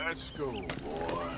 Let's go, boy.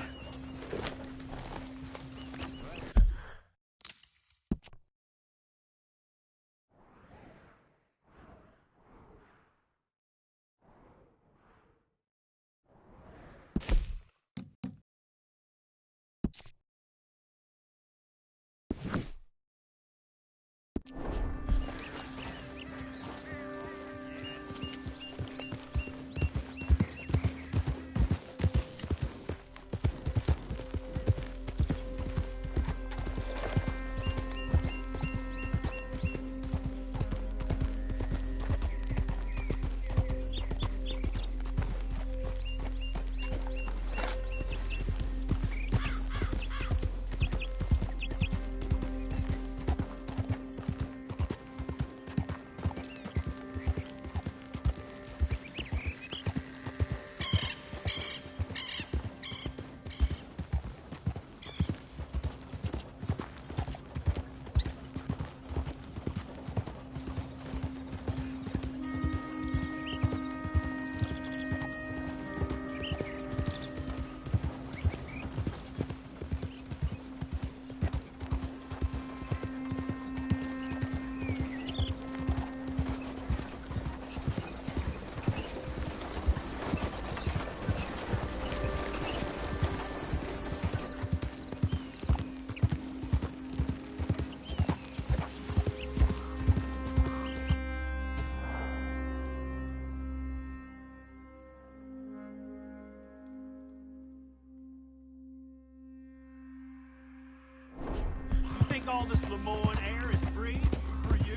All this Lemoyne air is free for you?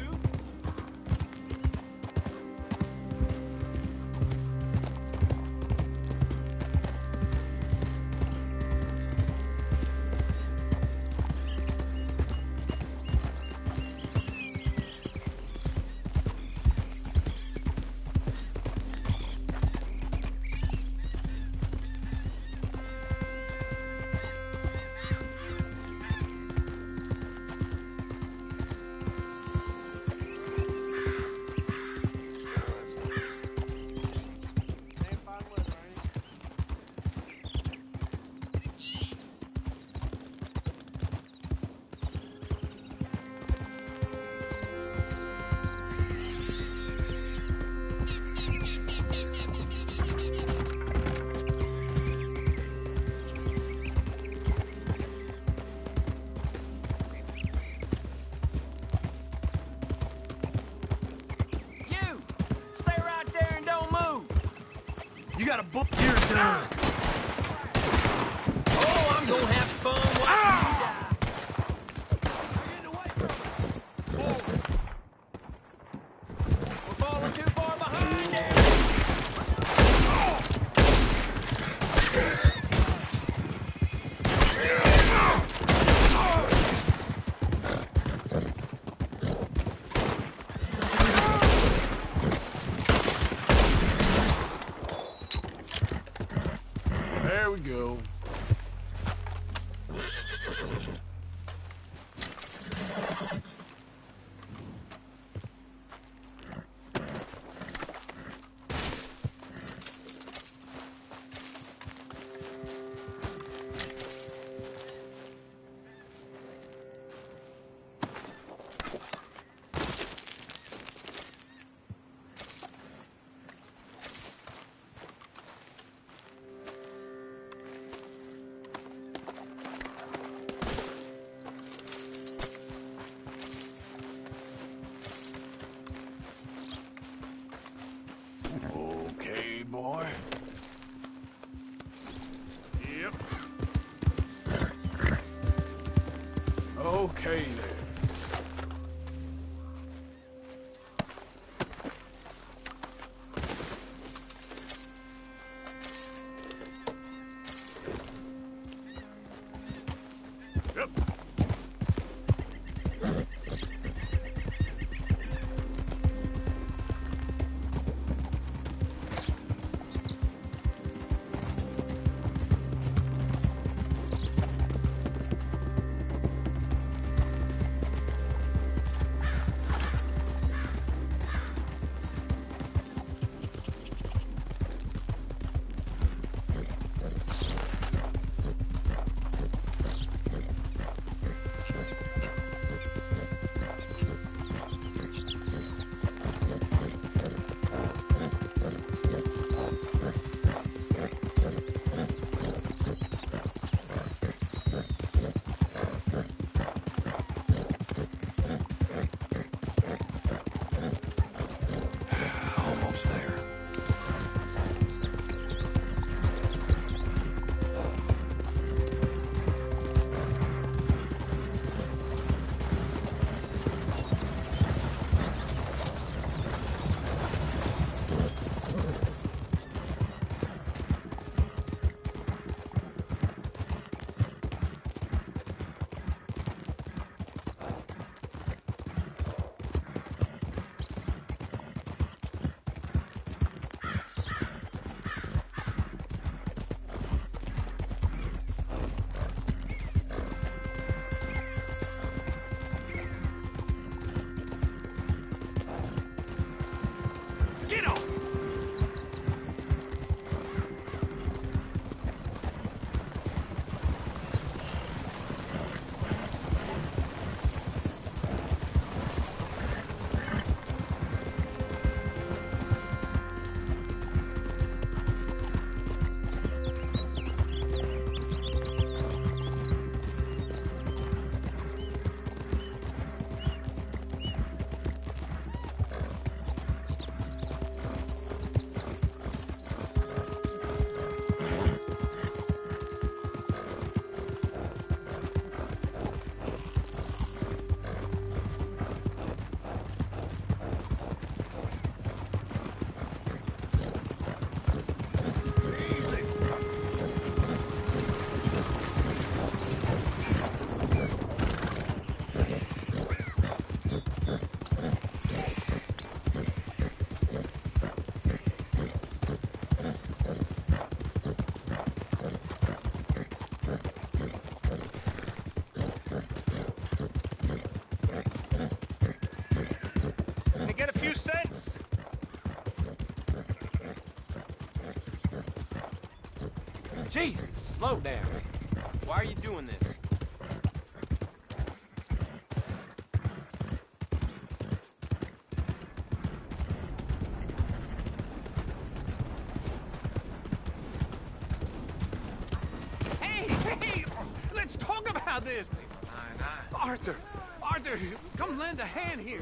You got a book. You're done. Oh, I'm gonna have fun watching you die. You're getting away from me. We're falling too far behind there. There we go. Okay, boy. Yep. Okay, then. Yep. Can I get a few cents? Jesus, slow down. Why are you doing this? Hey! Let's talk about this! Arthur! Arthur, come lend a hand here!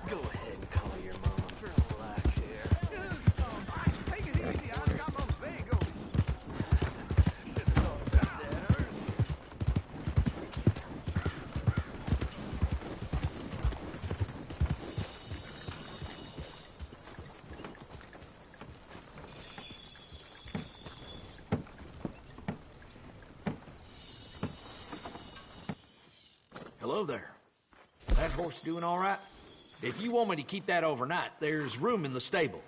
Go ahead and call your mama. Relax here. Take it easy, I got my bag on. Hello there. That horse doing all right? If you want me to keep that overnight, there's room in the stable.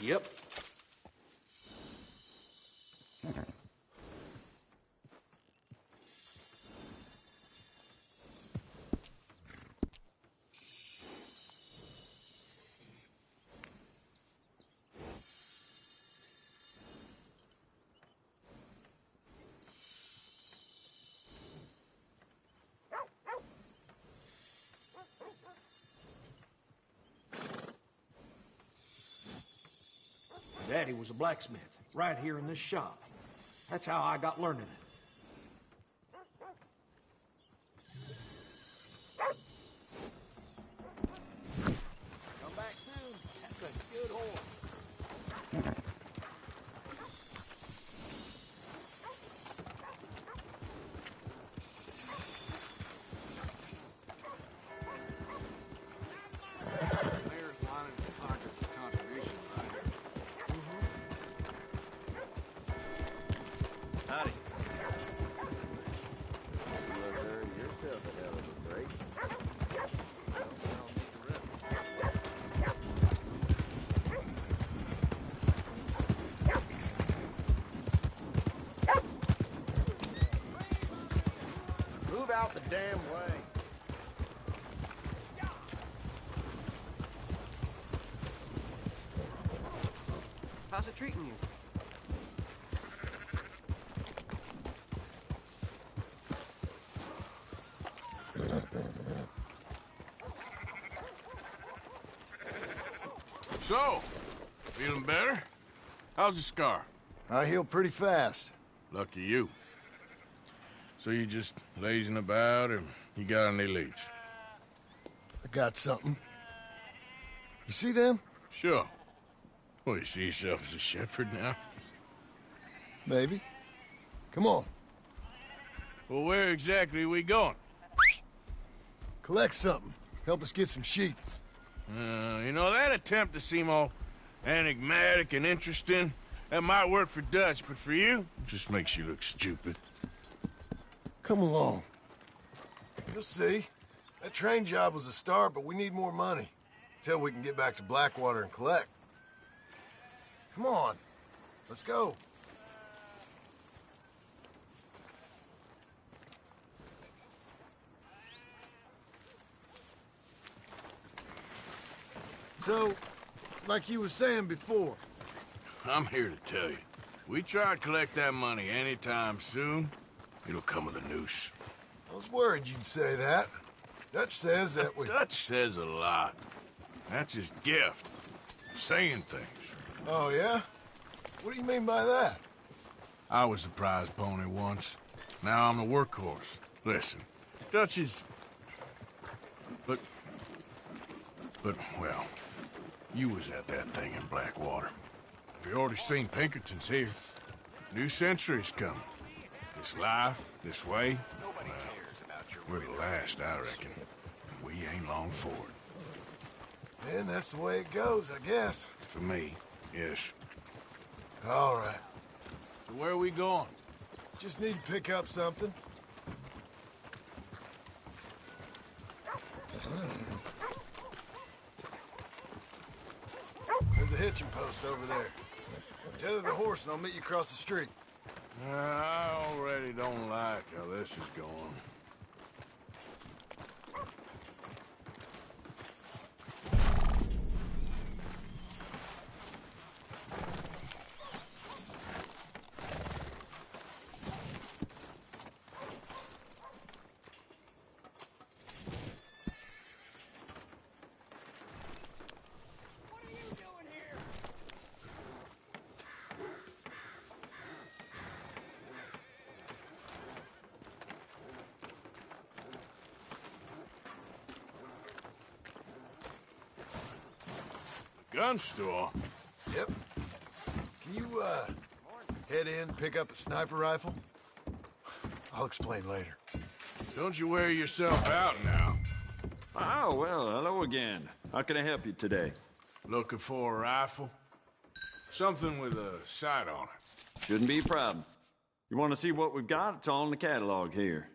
Yep. Daddy was a blacksmith, right here in this shop. That's how I got learning it. Come back soon. That's a good horse. Mayor's lining his pockets with contributions, right? Howdy. Move out the damn way. How's it treating you? So, feeling better? How's the scar? I heal pretty fast. Lucky you. So you just lazing about, or you got any leads? I got something. You see them? Sure. Well, you see yourself as a shepherd now? Maybe. Come on. Well, where exactly are we going? Collect something. Help us get some sheep. You know, that attempt to seem all enigmatic and interesting, that might work for Dutch, but for you, it just makes you look stupid. Come along. You'll see. That train job was a start, but we need more money. Till we can get back to Blackwater and collect. Come on. Let's go. So, like you were saying before, I'm here to tell you, we try to collect that money anytime soon, it'll come with a noose. I was worried you'd say that. Dutch says that we... Dutch says a lot. That's his gift. Saying things. Oh, yeah? What do you mean by that? I was a prize pony once. Now I'm a workhorse. Listen, Dutch is... But, well, you was at that thing in Blackwater. We already seen Pinkerton's here. New century's coming. This life, this way, well, We're the last, I reckon. And we ain't long for it. Then that's the way it goes, I guess. For me, yes. All right. So where are we going? Just need to pick up something. There's a hitching post over there. Tether the horse and I'll meet you across the street. I already don't like how this is going. Gun store? Yep. Can you, head in, pick up a sniper rifle? I'll explain later. Don't you wear yourself out now. Oh, well, hello again. How can I help you today? Looking for a rifle? Something with a sight on it. Shouldn't be a problem. You want to see what we've got? It's all in the catalog here.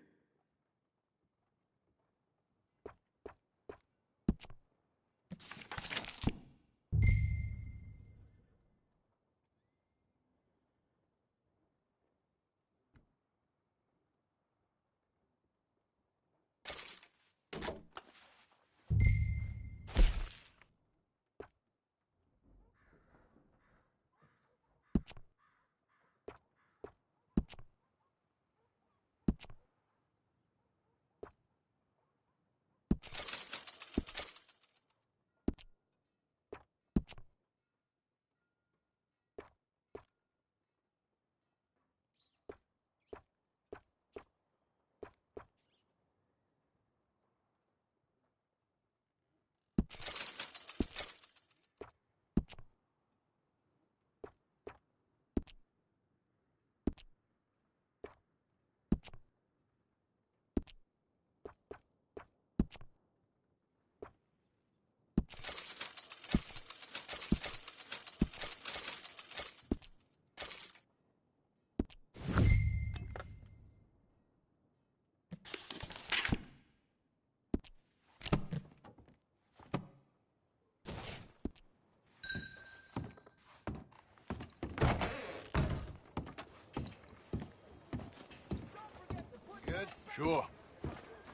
Good? Sure.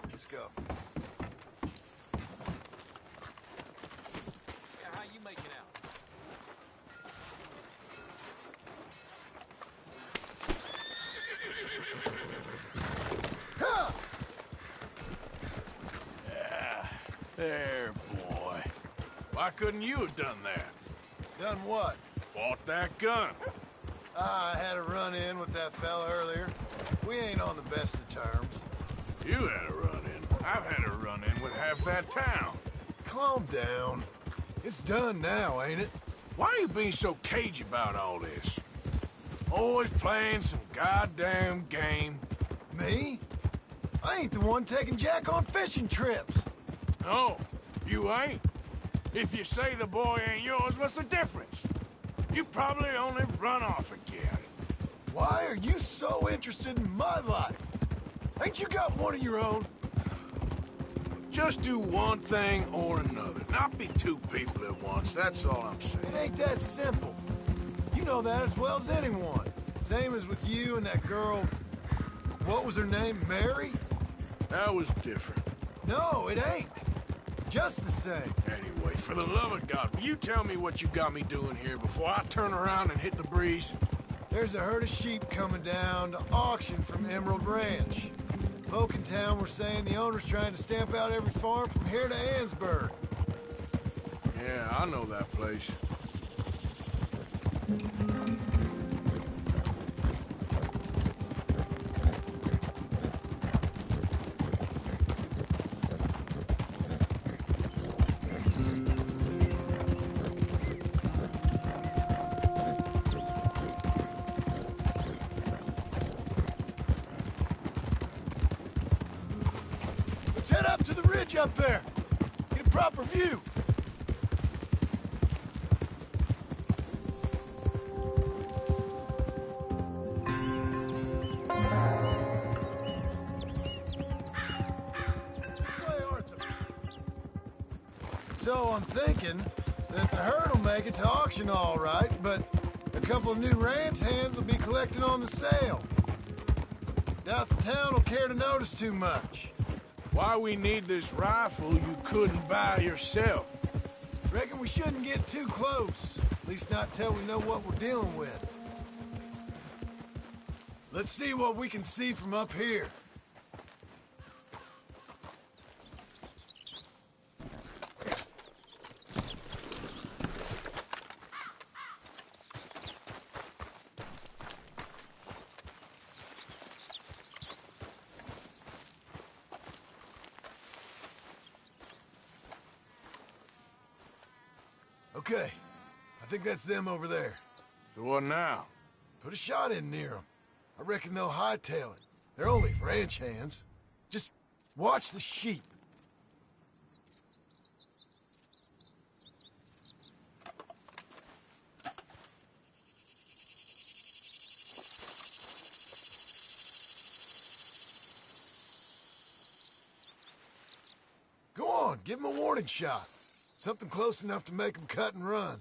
Let's go. Yeah, how you making out? There, boy. Why couldn't you have done that? Done what? Bought that gun. I had a run-in with that fella earlier. We ain't on the best of terms. You had a run-in. I've had a run-in with half that town. Calm down. It's done now, ain't it? Why are you being so cagey about all this? Always playing some goddamn game. Me? I ain't the one taking Jack on fishing trips. No, you ain't. If you say the boy ain't yours, what's the difference? You probably only run off again. Why are you so interested in my life? Ain't you got one of your own? Just do one thing or another. Not be two people at once, that's all I'm saying. It ain't that simple. You know that as well as anyone. Same as with you and that girl... What was her name? Mary? That was different. No, it ain't. Just the same. Anyway, for the love of God, will you tell me what you got me doing here before I turn around and hit the breeze? There's a herd of sheep coming down to auction from Emerald Ranch. Folk in town were saying the owner's trying to stamp out every farm from here to Ansburg. Yeah, I know that place. Let's head up to the ridge up there. Get a proper view. So I'm thinking that the herd will make it to auction all right, but a couple of new ranch hands will be collecting on the sale. Doubt the town will care to notice too much. Why we need this rifle you couldn't buy yourself? Reckon we shouldn't get too close. At least not till we know what we're dealing with. Let's see what we can see from up here. Okay, I think that's them over there. So what now? Put a shot in near them. I reckon they'll hightail it. They're only ranch hands. Just watch the sheep. Go on, give them a warning shot. Something close enough to make them cut and run.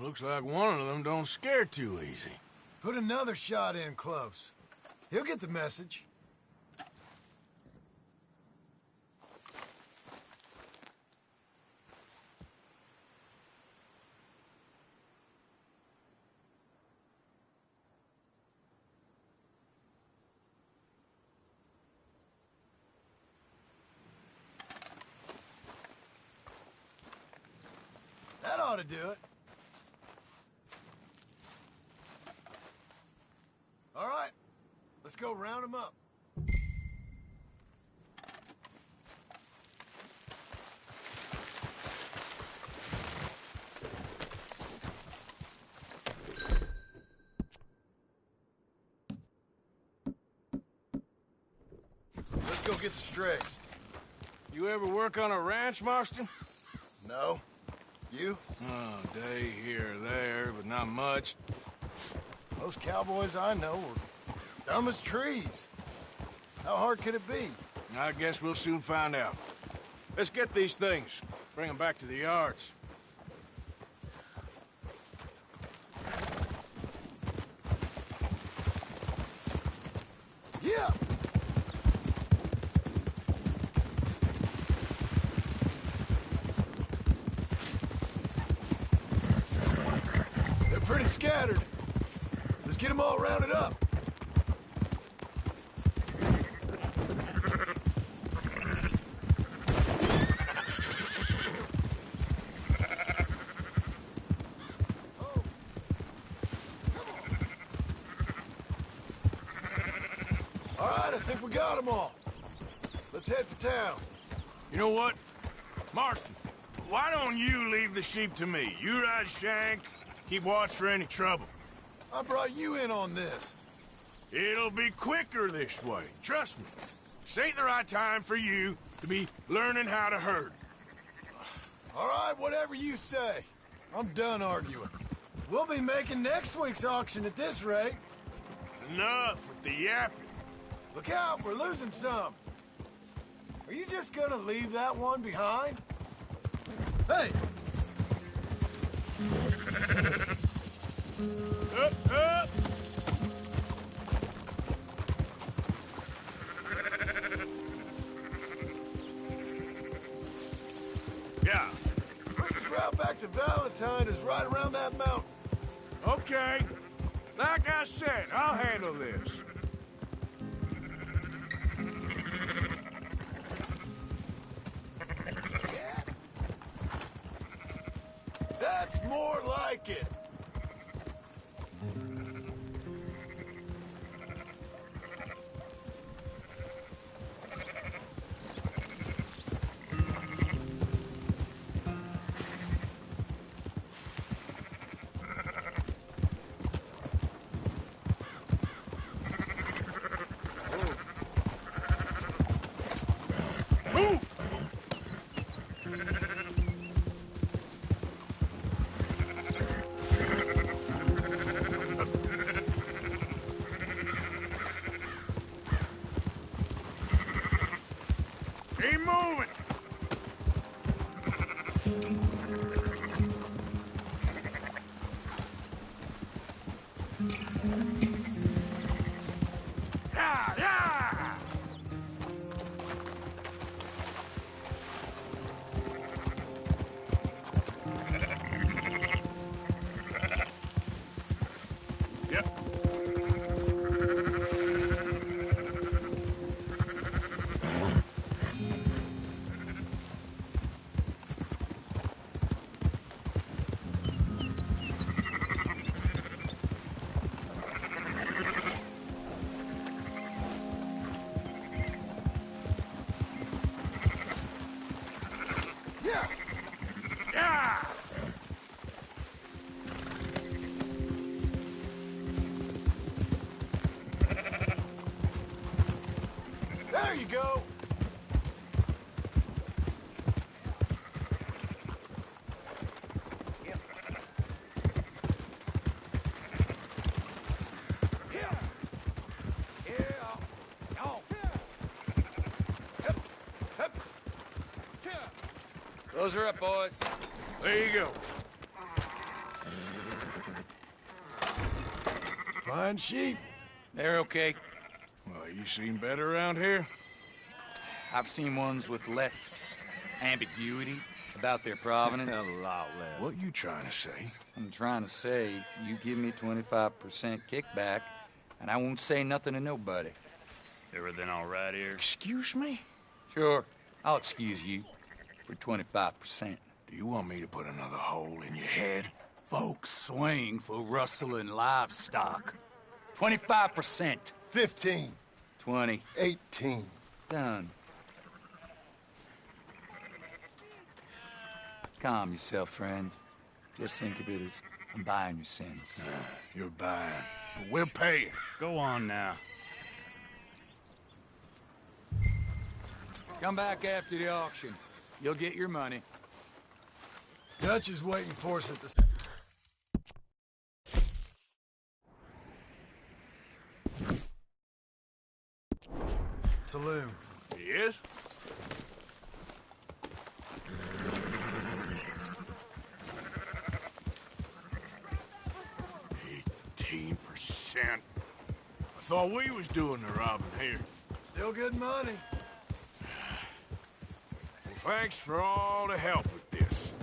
Looks like one of them don't scare too easy. Put another shot in close. He'll get the message. That ought to do it. All right, let's go round them up. Let's go get the strays. You ever work on a ranch, Marston? No? You? Oh, day here or there, but not much. Most cowboys I know are dumb as trees. How hard could it be? I guess we'll soon find out. Let's get these things. Bring them back to the yards. Yeah! They're pretty scattered. Let's get them all rounded up. All right, I think we got them all. Let's head for town. You know what? Marston, why don't you leave the sheep to me? You ride Shank, keep watch for any trouble. I brought you in on this. It'll be quicker this way. Trust me. This ain't the right time for you to be learning how to herd. All right, whatever you say. I'm done arguing. We'll be making next week's auction at this rate. Enough with the yapping. Look out, we're losing some. Are you just gonna leave that one behind? Hey! Up, up! Yeah. Quickest route back to Valentine is right around that mountain. Okay. Like I said, I'll handle this. That's more like it. Move! Keep moving! Yeah, yeah! Yep. Yeah. Yeah! There you go. Those are up, boys. There you go. Fine sheep. They're okay. Well, you seen better around here? I've seen ones with less ambiguity about their provenance. What you trying to say? I'm trying to say, you give me 25% kickback, and I won't say nothing to nobody. Everything all right here? Excuse me? Sure, I'll excuse you for 25%. Do you want me to put another hole in your head? Folks swing for rustling livestock. 25%. 15. 20. 18. Done. Calm yourself, friend. Just think of it as I'm buying your sins. You're buying. But we'll pay you. Go on now. Come back after the auction. You'll get your money. Dutch is waiting for us at the saloon. He is? %. I thought we was doing the robbing here. Still good money. Well, thanks for all the help with this.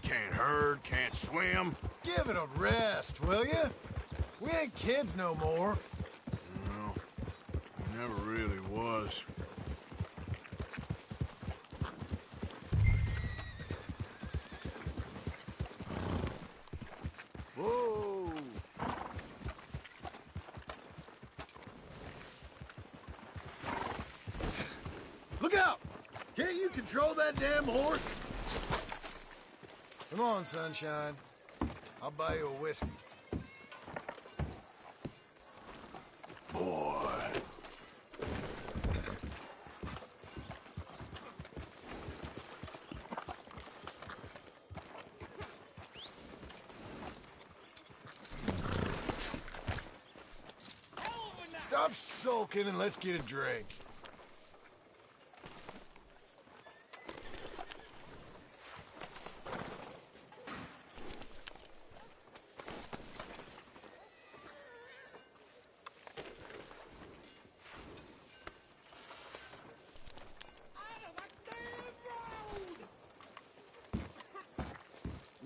Can't herd, can't swim. Give it a rest, will you? We ain't kids no more. No, never really was. Whoa. Look out! Can't you control that damn horse? Come on, sunshine. I'll buy you a whiskey. Boy. Stop sulking and let's get a drink.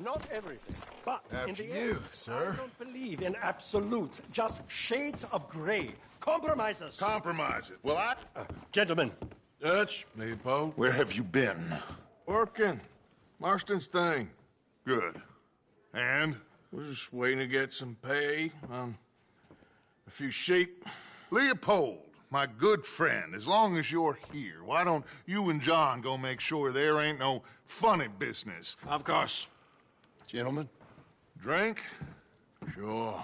not everything. But in After the you, end, sir. I don't believe in absolutes, just shades of gray. Compromises. Compromise it. Well, Gentlemen, Dutch, Leopold. Where have you been? Working. Marston's thing. Good. And? We're just waiting to get some pay on a few sheep. Leopold, my good friend, as long as you're here, why don't you and John go make sure there ain't no funny business? Of course. Gentlemen? Drink? Sure.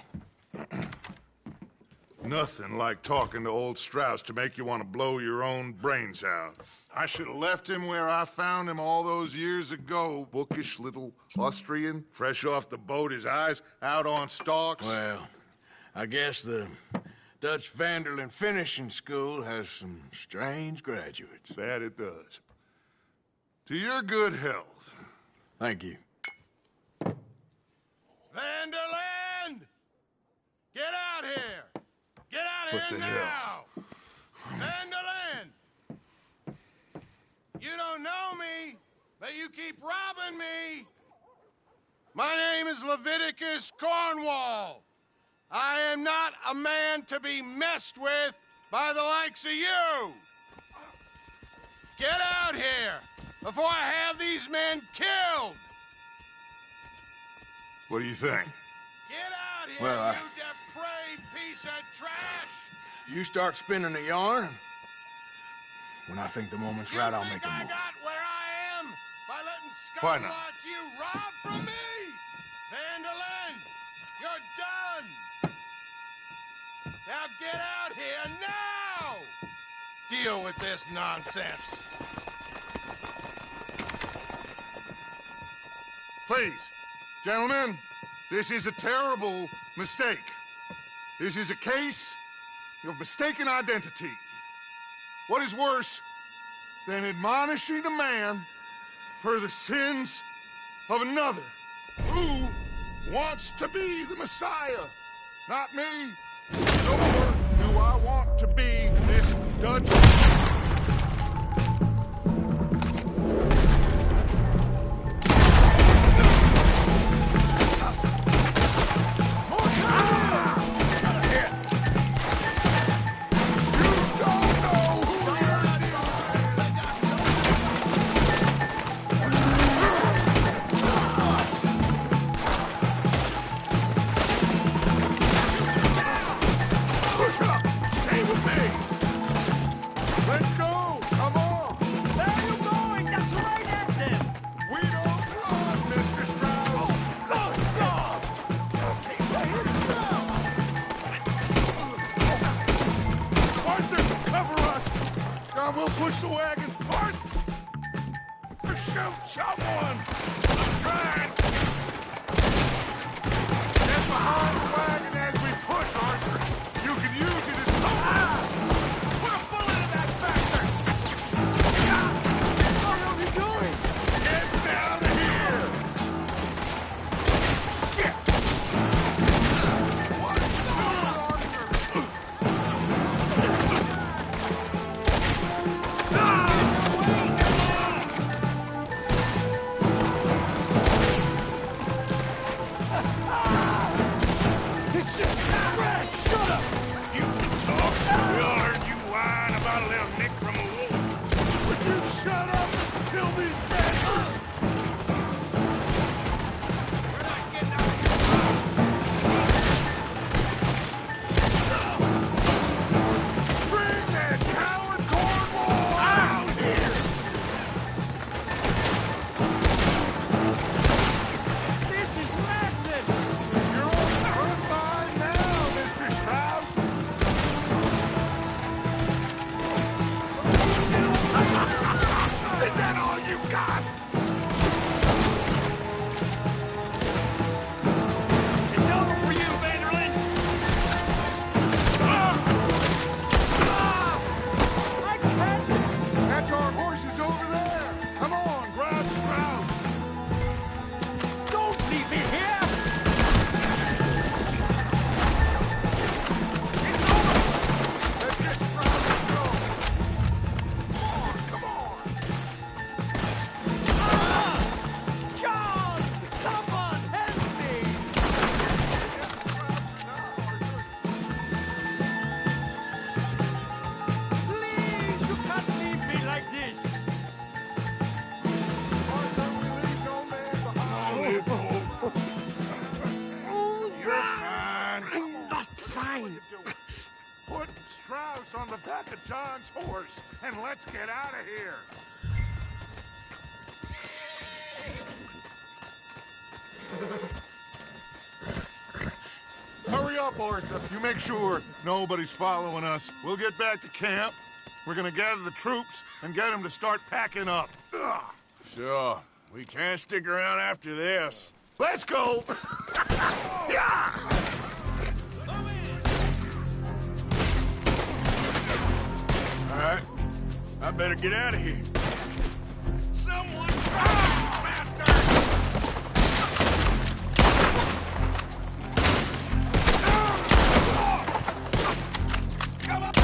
Nothing like talking to old Strauss to make you want to blow your own brains out. I should have left him where I found him all those years ago. Bookish little Austrian, fresh off the boat, his eyes out on stalks. Well, I guess the Dutch Vanderlyn Finishing School has some strange graduates. That it does. To your good health. Thank you. Vanderland! Get out here! Get out What here the now! hell? Vanderland! You don't know me, but you keep robbing me! My name is Leviticus Cornwall. I am not a man to be messed with by the likes of you! Get out here before I have these men killed! What do you think? Get out here, Well, you depraved piece of trash! You start spinning the yarn, and when I think the moment's right, I'll make a I move. got where I am by letting Why scum not? like you rob from me! Vanderlyn, you're done! Now get out here now! Deal with this nonsense. Please, gentlemen, this is a terrible mistake. This is a case of mistaken identity. What is worse than admonishing a man for the sins of another who wants to be the Messiah? Not me, nor do I want to be this Dutch. We'll push the wagon hard. Shoot someone! I'm trying! Get behind the wagon as we push, Arthur. You can use it as... Put a bullet in that bastard! What are you doing? Get down here! Shit! What are you doing, Arthur? Is that all you got? to John's horse, and let's get out of here. Hurry up, Arthur. You make sure nobody's following us. We'll get back to camp. We're gonna gather the troops and get them to start packing up. Ugh. Sure. We can't stick around after this. Let's go! Yeah! All right. I better get out of here. Someone drive, bastard! Come up!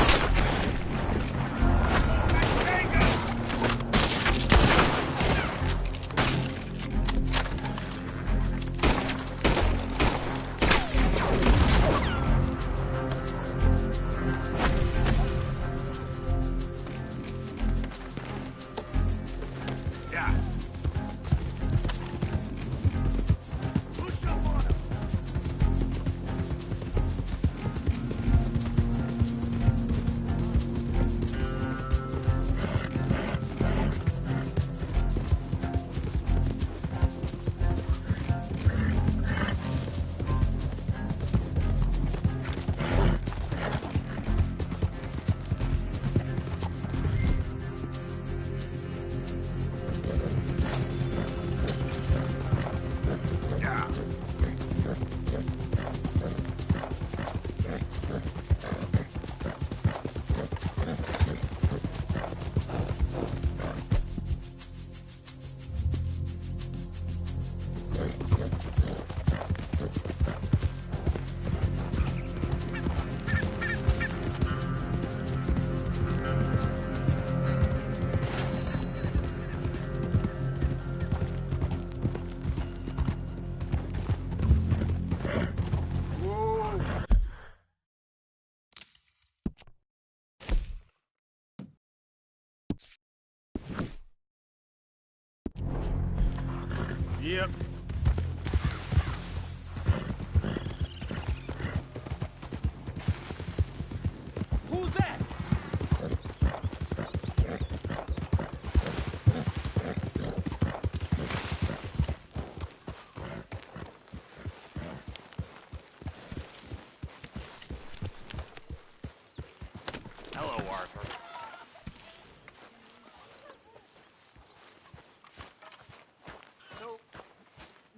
Yep. Who's that? Hello, Arthur. So,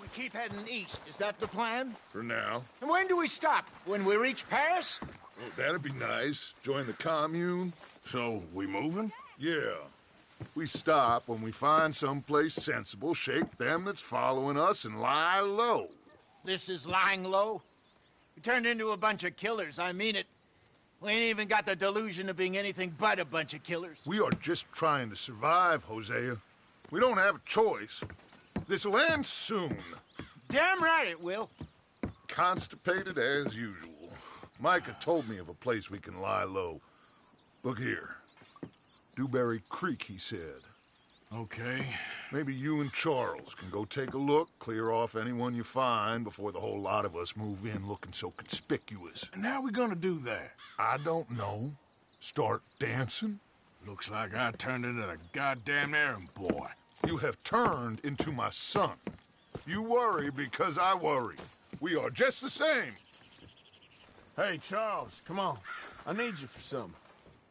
we keep heading east. Is that the plan? For now. And when do we stop? When we reach Paris? Oh, that'd be nice. Join the commune. So, we moving? Yeah. We stop when we find someplace sensible, shake them that's following us, and lie low. This is lying low? We turned into a bunch of killers, I mean it. We ain't even got the delusion of being anything but a bunch of killers. We are just trying to survive, Hosea. We don't have a choice. This'll end soon. Damn right it will. Constipated as usual. Micah told me of a place we can lie low. Look here. Dewberry Creek, he said. Okay. Maybe you and Charles can go take a look, clear off anyone you find before the whole lot of us move in looking so conspicuous. And how we gonna do that? I don't know. Start dancing? Looks like I turned into the goddamn errand boy. You have turned into my son. You worry because I worry. We are just the same. Hey, Charles, come on. I need you for something.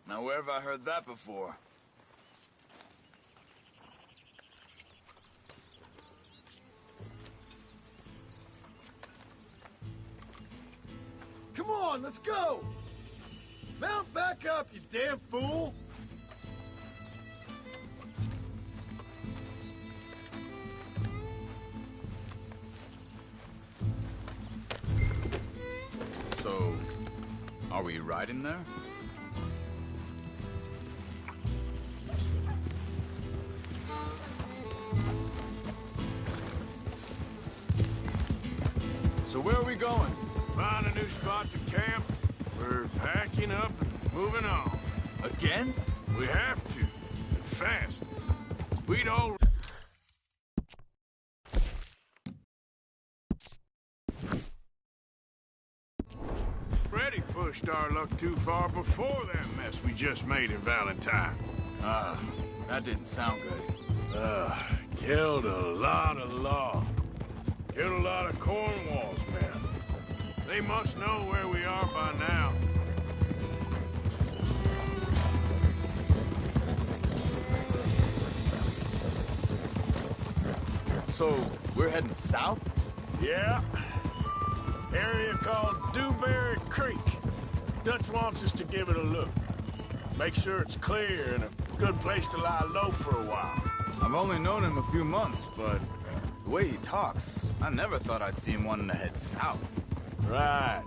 Now, where have I heard that before? Come on, let's go! Mount back up, you damn fool! So, are we riding there? So where are we going? Find a new spot to camp. We're packing up and moving on. Again? We have to. And fast. We'd all... ready for pushed our luck too far before that mess we just made in Valentine. That didn't sound good. Killed a lot of law. Killed a lot of Cornwall's men. They must know where we are by now. So, we're heading south? Yeah. Area called Dewberry Creek. Dutch wants us to give it a look. Make sure it's clear and a good place to lie low for a while. I've only known him a few months, but the way he talks, I never thought I'd see him wanting to head south. Right.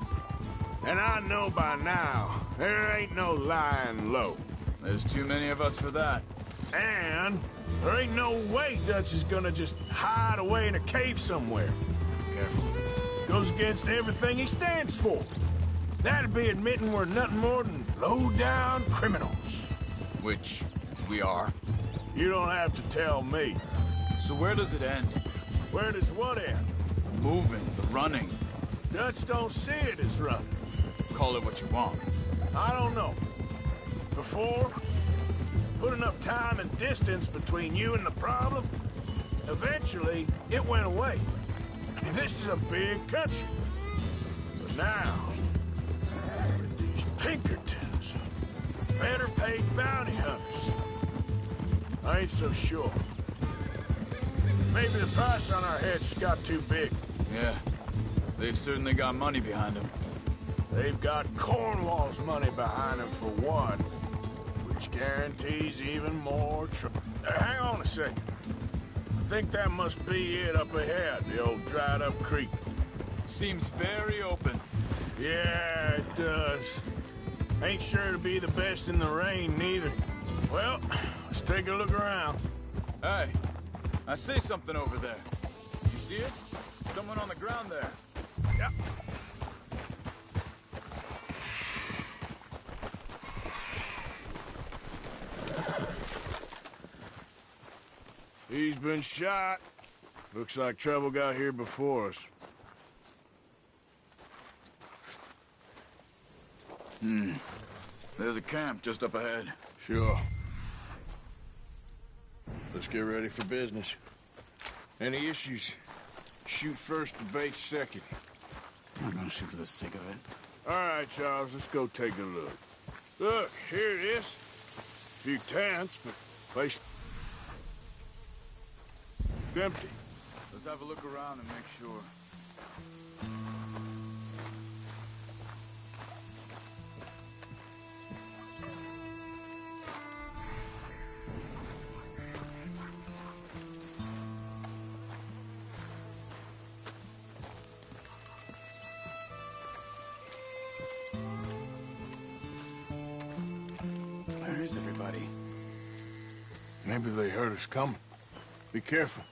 And I know by now, there ain't no lying low. There's too many of us for that. And there ain't no way Dutch is gonna just hide away in a cave somewhere. Careful. Goes against everything he stands for. That'd be admitting we're nothing more than low-down criminals. Which we are. You don't have to tell me. So where does it end? Where does what end? The moving, the running. Dutch don't see it as running. Call it what you want. I don't know. Before, put enough time and distance between you and the problem, eventually it went away. I mean, this is a big country. But now, with these Pinkertons, better paid bounty hunters, I ain't so sure. Maybe the price on our heads got too big. Yeah. They've certainly got money behind them. They've got Cornwall's money behind them for one, which guarantees even more trouble. Hang on a second. I think that must be it up ahead, the old dried-up creek. Seems very open. Yeah, it does. Ain't sure to be the best in the rain, neither. Well, let's take a look around. Hey, I see something over there. You see it? Someone on the ground there. Yep. He's been shot. Looks like trouble got here before us. There's a camp just up ahead. Sure. Let's get ready for business. Any issues? Shoot first, debate second. I'm not gonna shoot for the sake of it. All right, Charles, let's go take a look. Look, here it is. A few tents, but place empty. Let's have a look around and make sure. Where is everybody? Maybe they heard us coming. Be careful.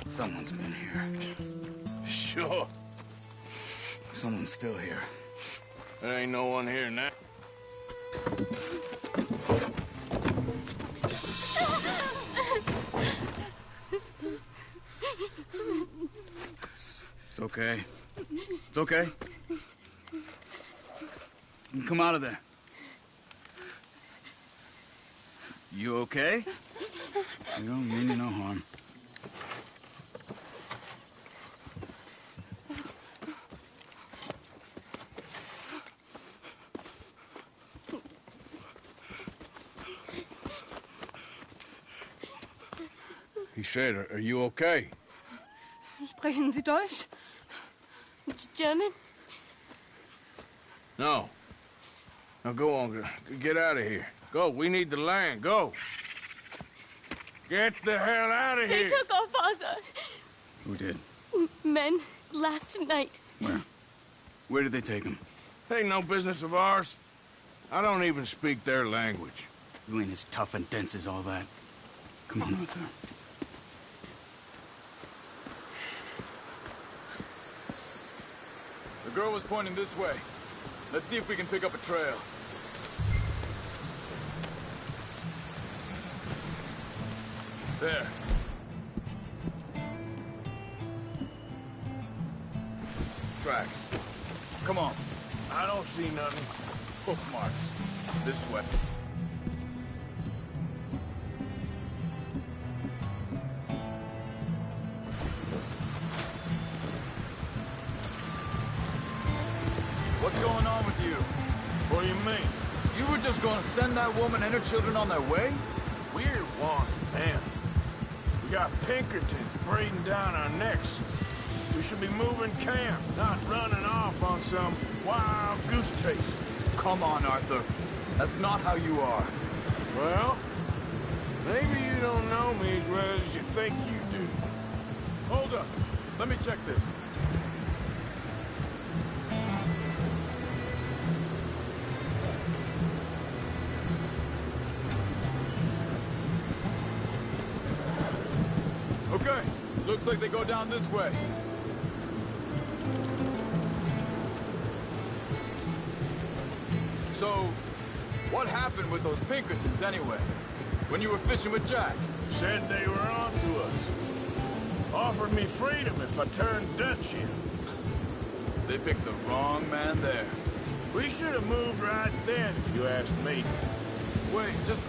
Someone's been here. Sure. Someone's still here. There ain't no one here now. It's okay. It's okay. You can come out of there. You okay? You don't mean you no harm. He said, are you okay? Sprechen Sie Deutsch? German? No. Now go on, get out of here. Go, we need the land, go. Get the hell out of They here. took our father. Who did? Men, last night. Where? Where did they take him? Ain't no business of ours. I don't even speak their language. You ain't as tough and dense as all that. Come on, Arthur. The girl was pointing this way. Let's see if we can pick up a trail. There. Tracks. Come on. I don't see nothing. Hoof marks. This way. What's going on with you? What do you mean? You were just going to send that woman and her children on their way? We're wanted, man. We got Pinkertons breathing down our necks. We should be moving camp, not running off on some wild goose chase. Come on, Arthur. That's not how you are. Well, maybe you don't know me as well as you think you do. Hold up. Let me check this. Okay. Looks like they go down this way. So, what happened with those Pinkertons anyway? When you were fishing with Jack? Said they were on to us. Offered me freedom if I turned Dutch in. They picked the wrong man there. We should have moved right then, if you ask me. Wait, just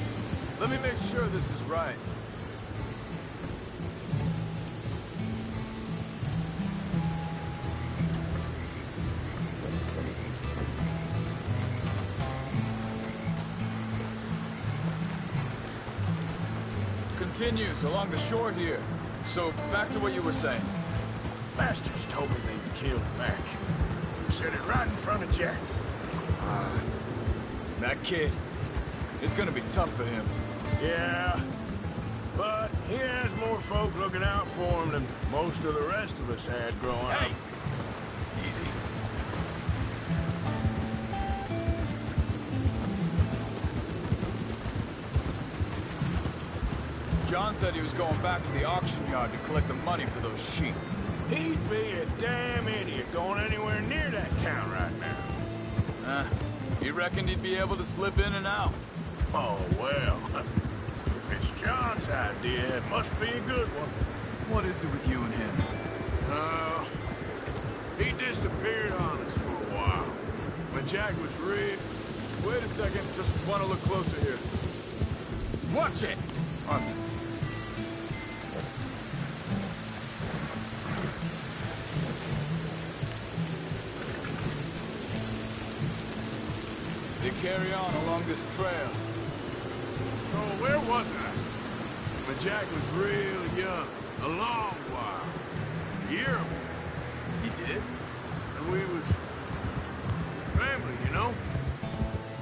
let me make sure this is right. Continues along the shore here. So, back to what you were saying. Bastards told me they'd killed Mac. Said it right in front of Jack. That kid, it's gonna be tough for him. Yeah, but he has more folk looking out for him than most of the rest of us had growing up. Easy. John said he was going back to the auction yard to collect the money for those sheep. He'd be a damn idiot going anywhere near that town right now. He reckoned he'd be able to slip in and out. Oh, well. If it's John's idea, it must be a good one. What is it with you and him? He disappeared on us for a while. When Jack was real... Wait a second, just want to look closer here. Watch it! Arthur. They carry on along this trail. So where was I? When Jack was real young. A long while. A year ago. He did? And we was... family, you know?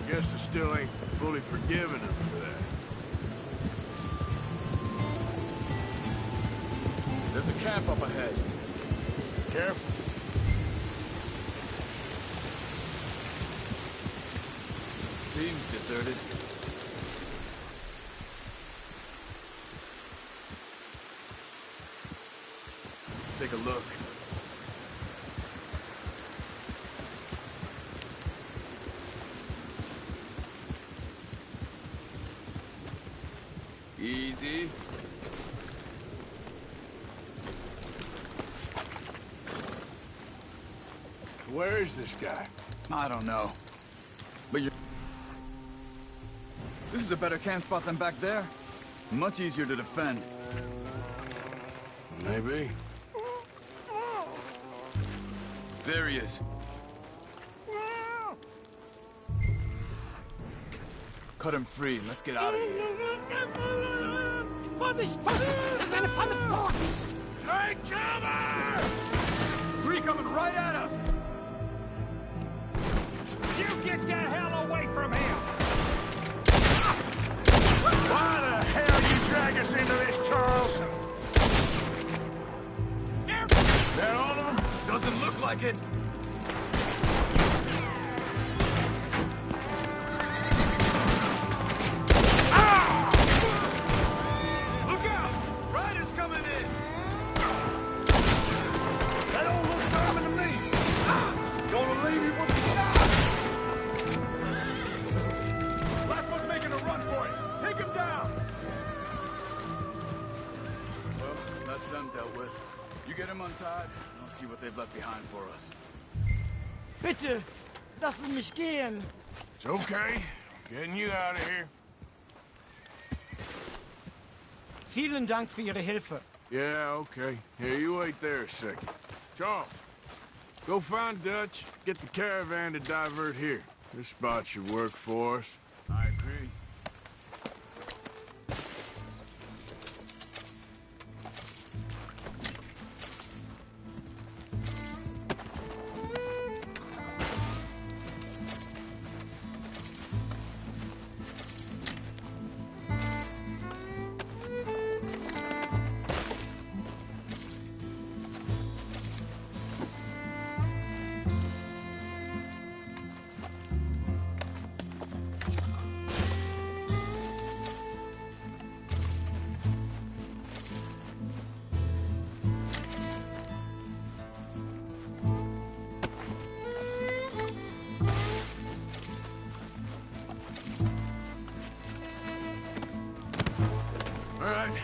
Guess I still ain't fully forgiven him for that. There's a camp up ahead. Careful. Seems deserted. Take a look. Easy. Where is this guy? I don't know. But you... This is a better camp spot than back there. Much easier to defend. Maybe. There he is. Cut him free and let's get out of here. Vorsicht! Vorsicht! Das ist eine Falle! Vorsicht! Take cover! Three coming right at us! You get the hell away from here! Why the hell you drag us into this, Charles? That all of them? Doesn't look like it. dealt with. You get him untied, and I'll see what they've left behind for us. Bitte, lassen mich gehen. It's okay. Getting you out of here. Vielen Dank für Ihre Hilfe. Yeah, okay. Here, you wait there a second. Charles, go find Dutch. Get the caravan to divert here. This spot should work for us. I agree. All right,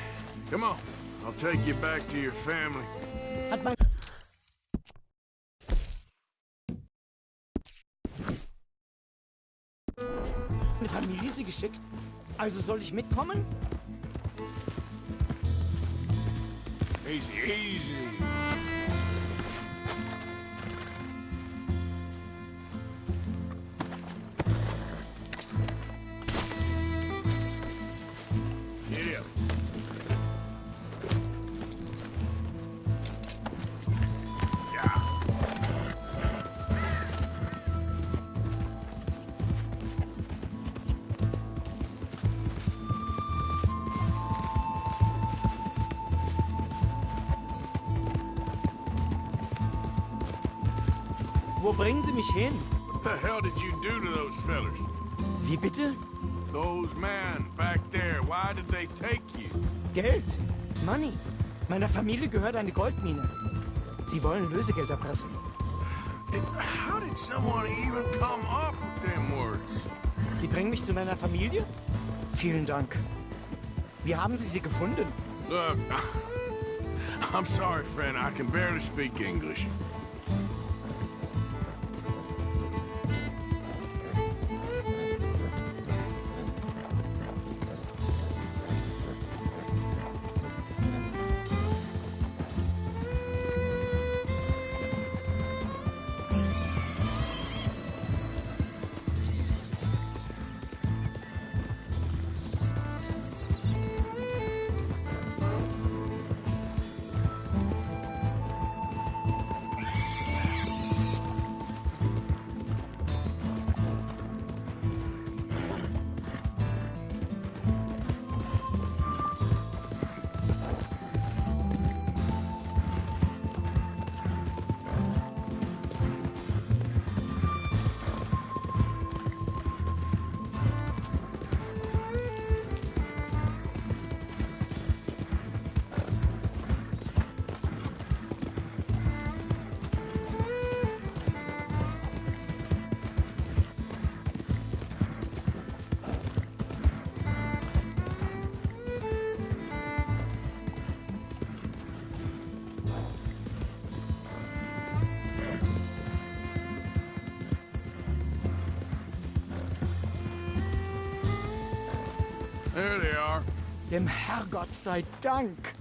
come on. I'll take you back to your family. Hat meine Familie sie geschickt? Also soll ich mitkommen? Easy, easy. Get up. Wo bringen Sie mich hin? What the hell did you do to those fellers? Wie bitte? Those men back there, why did they take you? Geld. Money. Meiner Familie gehört eine Goldmine. Sie wollen Lösegeld erpressen. How did someone even come up with them words? Sie bringen mich zu meiner Familie? Vielen Dank. Wie haben Sie sie gefunden? Look, I'm sorry, friend. I can barely speak English. There they are. Dem Herrgott sei Dank.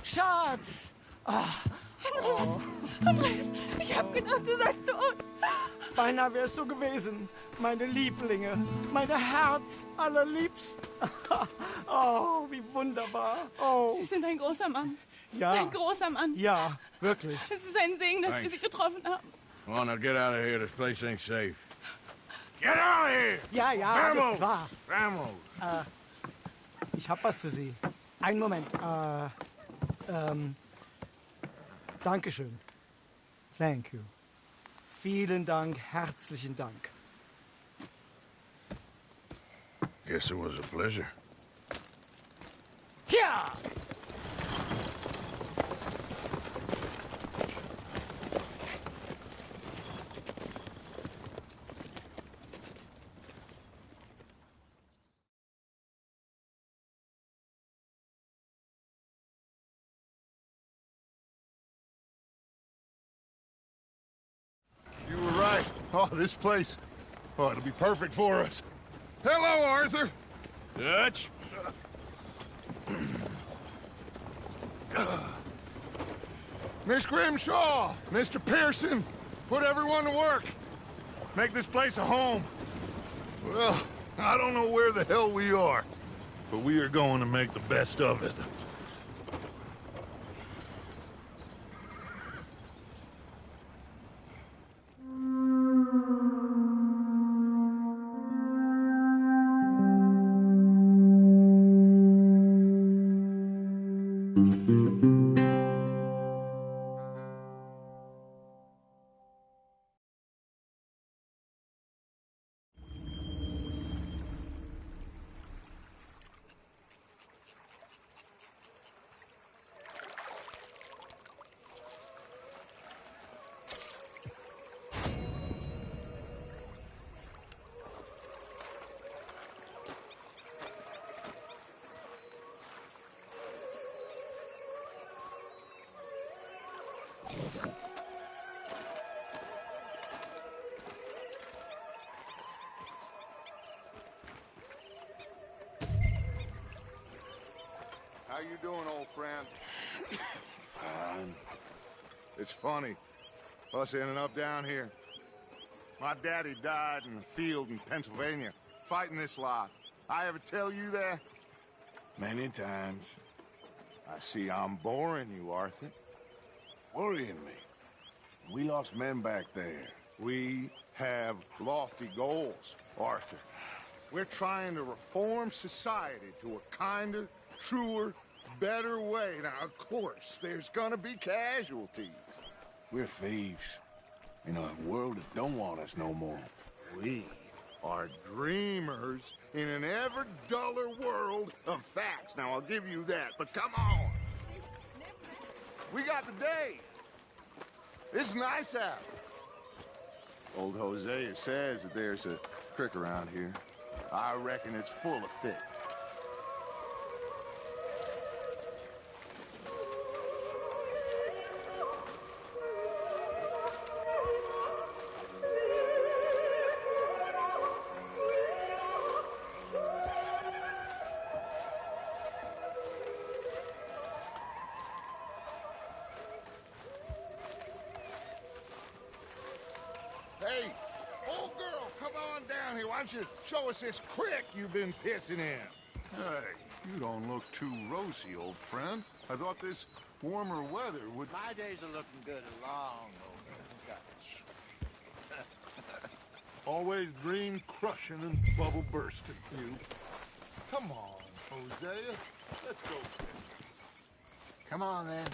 Schatz! Andreas, ich hab gedacht, du seist tot. Beinahe wär's so gewesen. Meine Lieblinge, meine Herz allerliebsten. Oh, wie wunderbar. Oh. Sie sind ein großer Mann. Ja. Ein großer Mann. Ja, wirklich. Es ist ein Segen, dass wir Sie getroffen haben. Come on, now get out of here. This place ain't safe. Get out of here! Ja, ja, alles klar. Vamos! Ich hab was für Sie. Einen Moment. Dankeschön. Thank you. Vielen Dank, herzlichen Dank. Guess it was a pleasure. Ja! Oh, this place. Oh, it'll be perfect for us. Hello, Arthur. Dutch? Miss Grimshaw, Mr. Pearson, put everyone to work. Make this place a home. Well, I don't know where the hell we are, but we are going to make the best of it. How you doing, old friend? Fine. It's funny, us ending up down here. My daddy died in the field in Pennsylvania, fighting this lot. I ever tell you that? Many times. I see I'm boring you, Arthur. Worrying me. We lost men back there. We have lofty goals, Arthur. We're trying to reform society to a kinder, truer, better way. Now, of course, there's gonna be casualties. We're thieves. In a world that don't want us no more. We are dreamers in an ever duller world of facts. Now, I'll give you that, but come on. We got the day. It's nice out. Old Hosea says that there's a creek around here. I reckon it's full of fish. Hey, old girl, come on down here. Why don't you show us this creek you've been pissing in? Hey, you don't look too rosy, old friend. I thought this warmer weather would... My days are looking good along over. Always dream crushing and bubble bursting, you. Come on, Hosea. Let's go. Come on, then.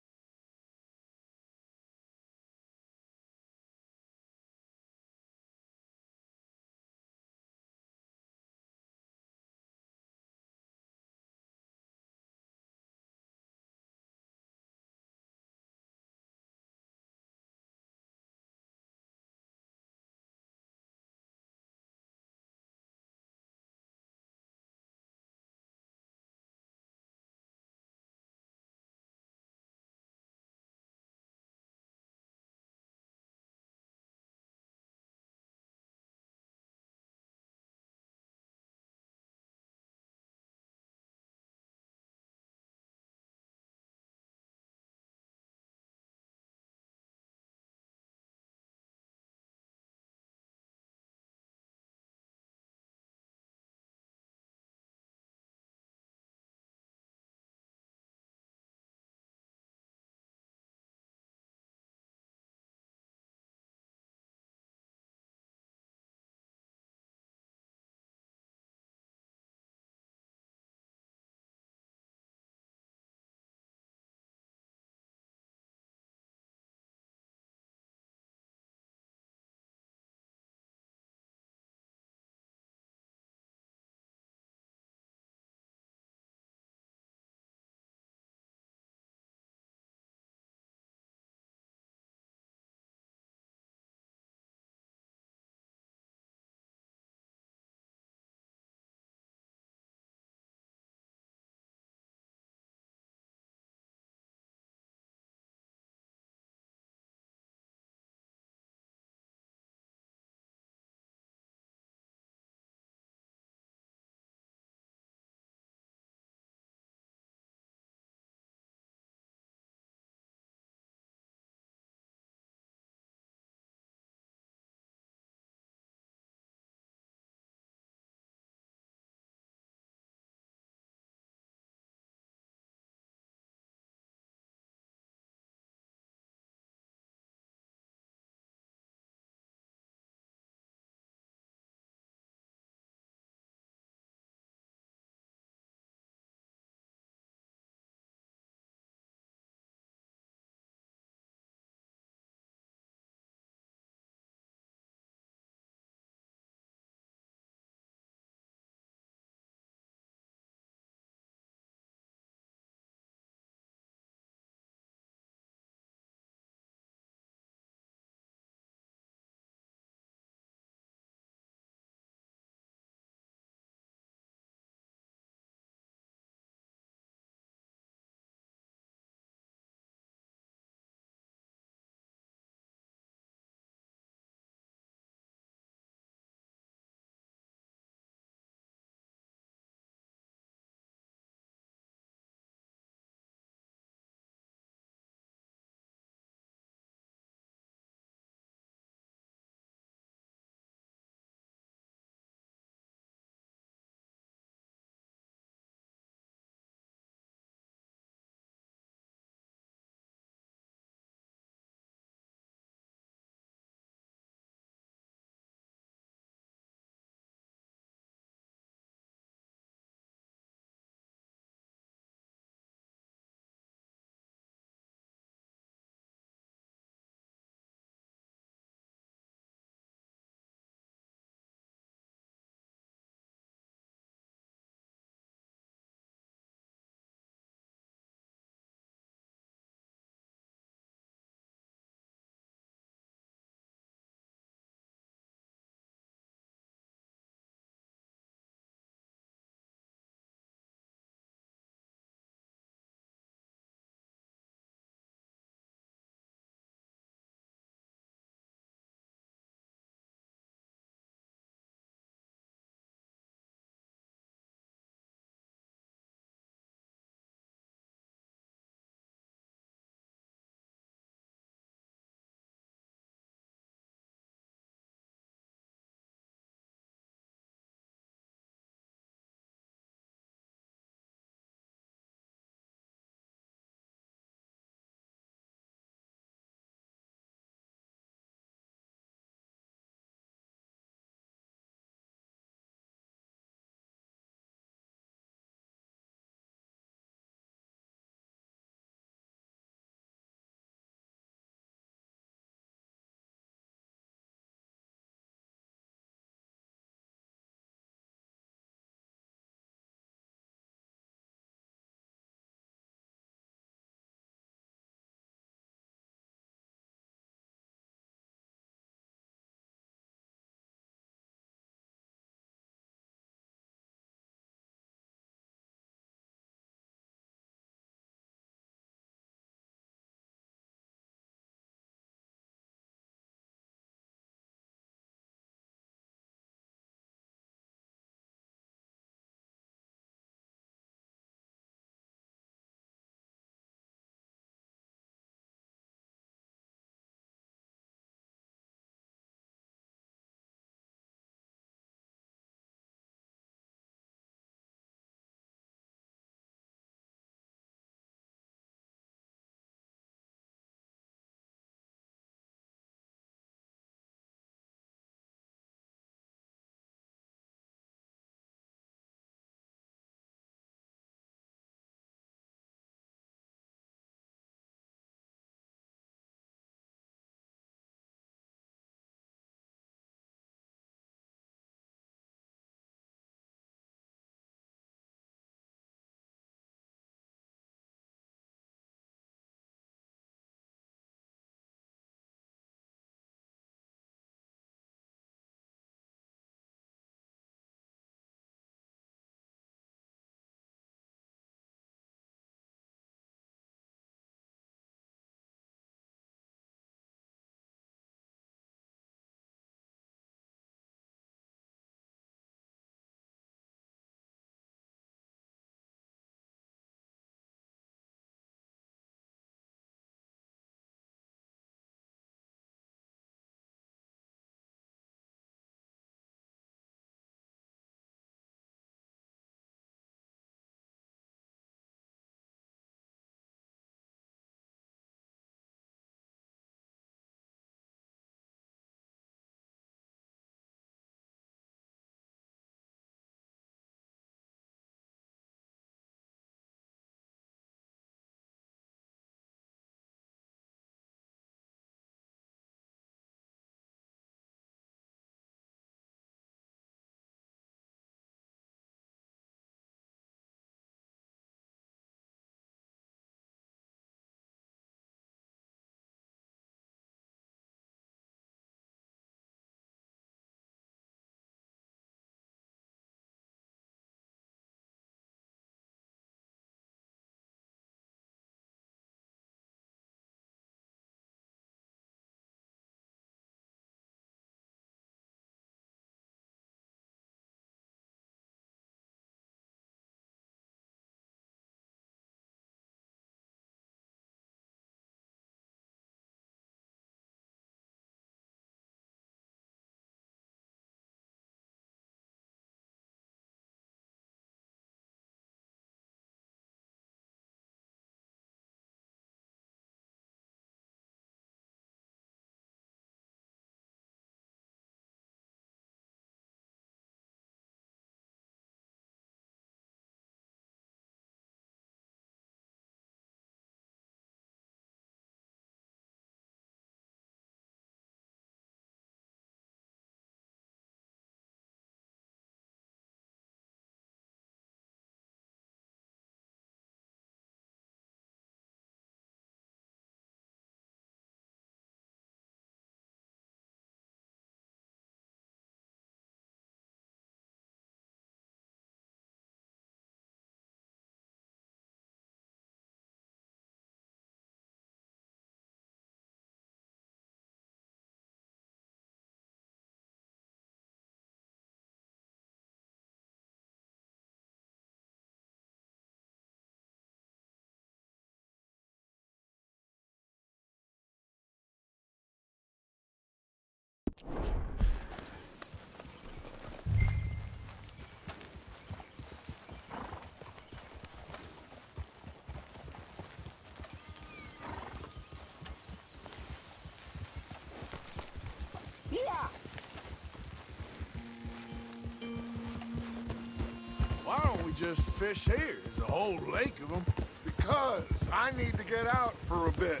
Why don't we just fish here? There's a whole lake of them. Because I need to get out for a bit.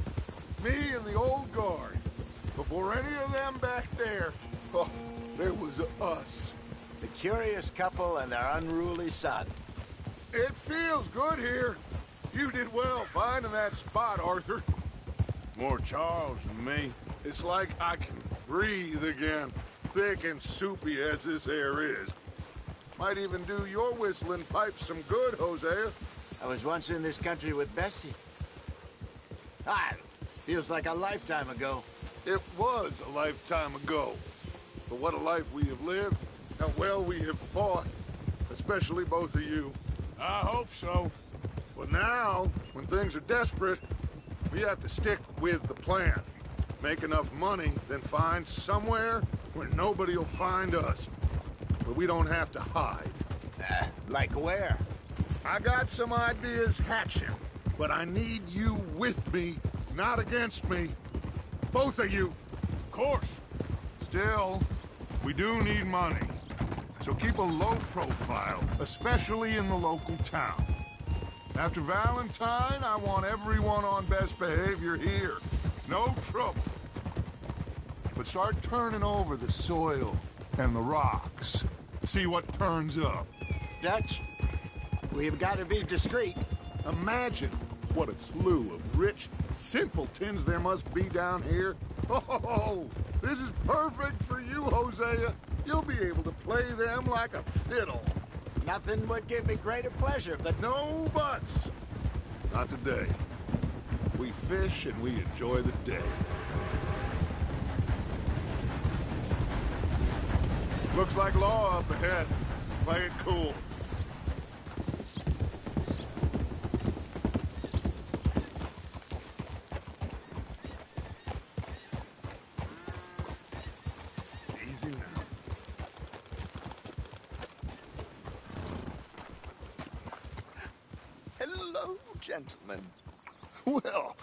Me and the old guard. Before any of them back there, oh, there was us. The curious couple and their unruly son. It feels good here. You did well finding that spot, Arthur. More Charles than me. It's like I can breathe again, thick and soupy as this air is. Might even do your whistling pipes some good, Hosea. I was once in this country with Bessie. Feels like a lifetime ago. It was a lifetime ago. But what a life we have lived, how well we have fought, especially both of you. I hope so. But now, when things are desperate, we have to stick with the plan. Make enough money, then find somewhere where nobody will find us. Where we don't have to hide. Like where? I got some ideas hatching, but I need you with me, not against me. Both of you. Of course. Still, we do need money. So keep a low profile, especially in the local town. After Valentine, I want everyone on best behavior here. No trouble. But start turning over the soil and the rocks. See what turns up. Dutch, we've got to be discreet. Imagine what a slew of rich simpletons there must be down here. Oh, this is perfect for you, Hosea. You'll be able to play them like a fiddle. Nothing would give me greater pleasure, but no buts. Not today. We fish and we enjoy the day. Looks like law up ahead. Play it cool. Easy now. Hello, gentlemen. Well,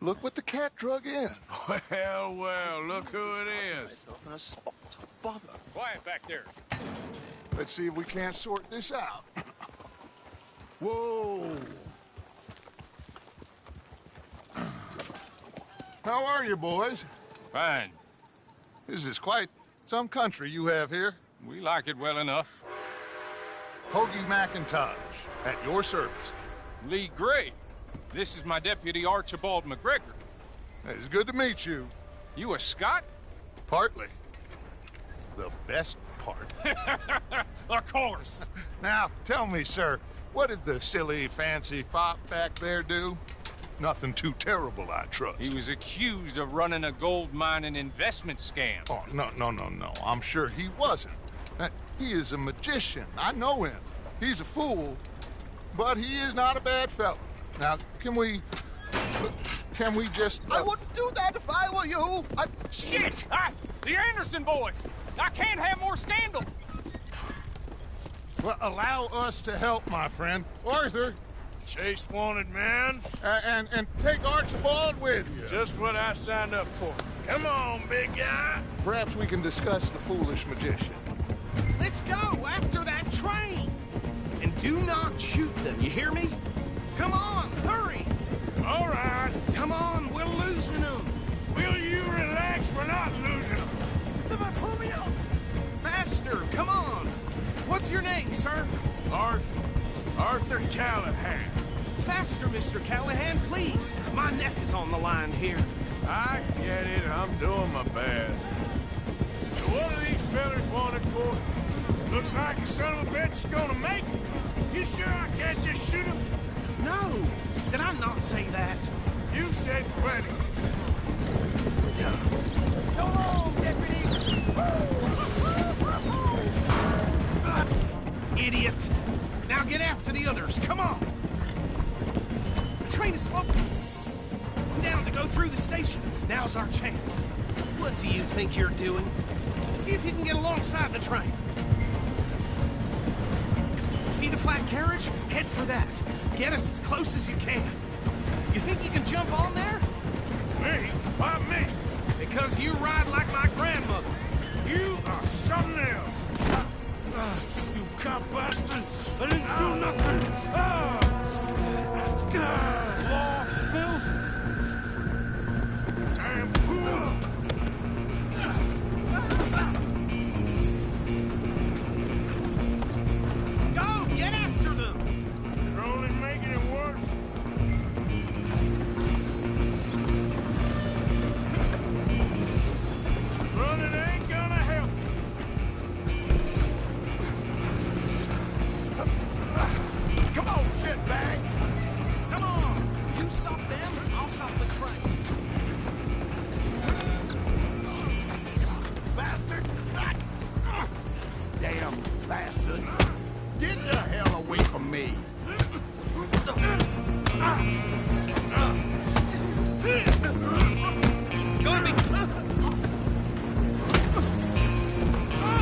look what the cat drug in. Well, look who it is. Myself in a spot of bother. Quiet back there. Let's see if we can't sort this out. Whoa. How are you, boys? Fine. This is quite some country you have here. We like it well enough. Hoagie McIntosh, at your service. Lee Gray. This is my deputy, Archibald McGregor. It's good to meet you. You a Scot? Partly. The best part. Of course. Now, tell me, sir, what did the silly, fancy fop back there do? Nothing too terrible, I trust. He was accused of running a gold mining investment scam. Oh, no. I'm sure he wasn't. He is a magician. I know him. He's a fool, but he is not a bad fellow. Now, can we just... I wouldn't do that if I were you. Shit! The Anderson boys! I can't have more scandal! Well, allow us to help, my friend. Arthur! Chase wanted man. And take Archibald with you. Just what I signed up for. Come on, big guy. Perhaps we can discuss the foolish magician. Let's go after that train! And do not shoot them, you hear me? Come on, hurry! All right. Come on, we're losing them. Will you relax? We're not losing them. Faster, come on. What's your name, sir? Arthur Callahan. Faster, Mr. Callahan, please. My neck is on the line here. I get it. I'm doing my best. So what are these fellas wanted for? Looks like the son of a bitch is gonna make it. You sure I can't just shoot him? No. Did I not say that? You said plenty. Come on, deputy. Idiot. Now get after the others. Come on. The train is slow. down to go through the station. Now's our chance. What do you think you're doing? See if you can get alongside the train. See the flat carriage? Head for that. Get us as close as you can. You think you can jump on there? Me? Why me? Because you ride like my grandmother. You are something else. You cop bastard! I didn't do nothing! Law, Phil? Damn fool! Go! Get after them! You're only making it worse. Running ain't gonna help. Come on, shitbag! Come on! You stop them, I'll stop the train. Bastard! Damn bastard! Get the hell away from me! Gonna be...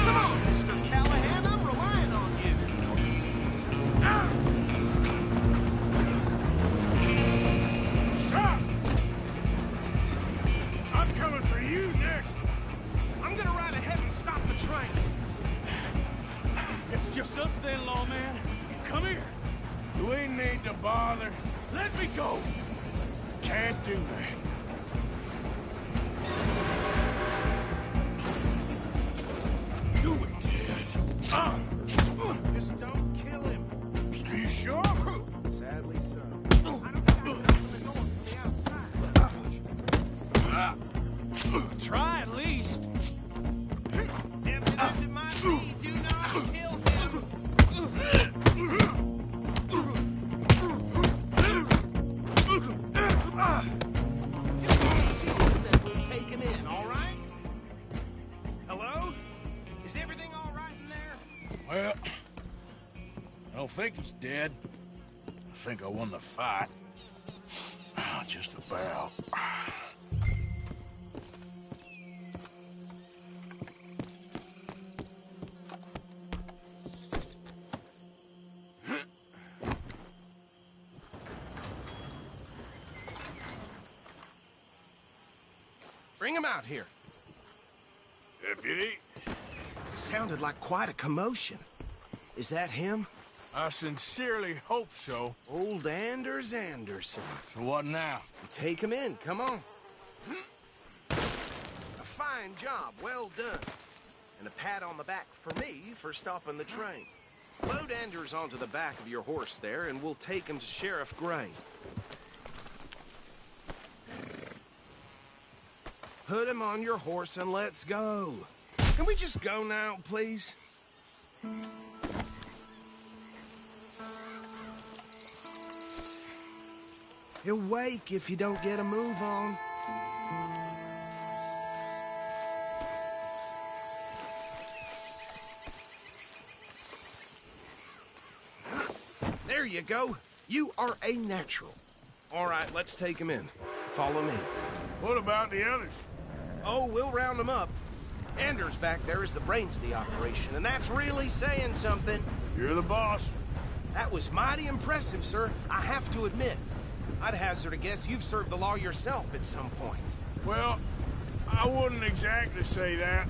Come on, Mr. Callahan, I'm relying on you. Stop! I'm coming for you next. I'm gonna ride ahead and stop the train. It's just us then, lawman. Come here. You ain't need to bother. Let me go. Can't do that. Do it, Ted. Just don't kill him. Are you sure? Sadly so. I don't think I can open the door from the outside. Try at least. Tempted as it might be, do not kill him. That we'll take him in, all right? Hello? Is everything all right in there? Well, I don't think he's dead. I think I won the fight. Just about. Bring him out here. Deputy, Sounded like quite a commotion. Is that him? I sincerely hope so. Old Anders Anderson. So what now? Take him in, come on. A fine job, well done. And a pat on the back for me for stopping the train. Load Anders onto the back of your horse there, and we'll take him to Sheriff Gray. Put him on your horse and let's go. Can we just go now, please? He'll wake if you don't get a move on. There you go. You are a natural. All right, let's take him in. Follow me. What about the others? Oh, we'll round them up. Anders back there is the brains of the operation, and that's really saying something. You're the boss. That was mighty impressive, sir. I have to admit. I'd hazard a guess you've served the law yourself at some point. Well, I wouldn't exactly say that.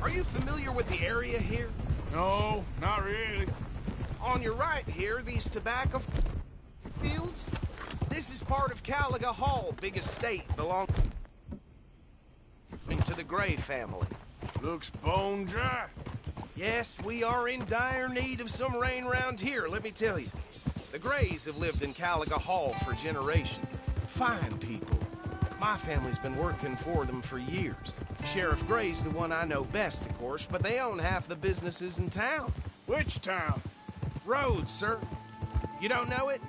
Are you familiar with the area here? No, not really. On your right here, these tobacco fields? This is part of Caliga Hall, big estate belonging to the Gray family. Looks bone dry. Yes, we are in dire need of some rain round here, let me tell you. The Grays have lived in Caliga Hall for generations. Fine people. My family's been working for them for years. Sheriff Gray's the one I know best, of course, but they own half the businesses in town. Which town? Rhodes, sir. You don't know it?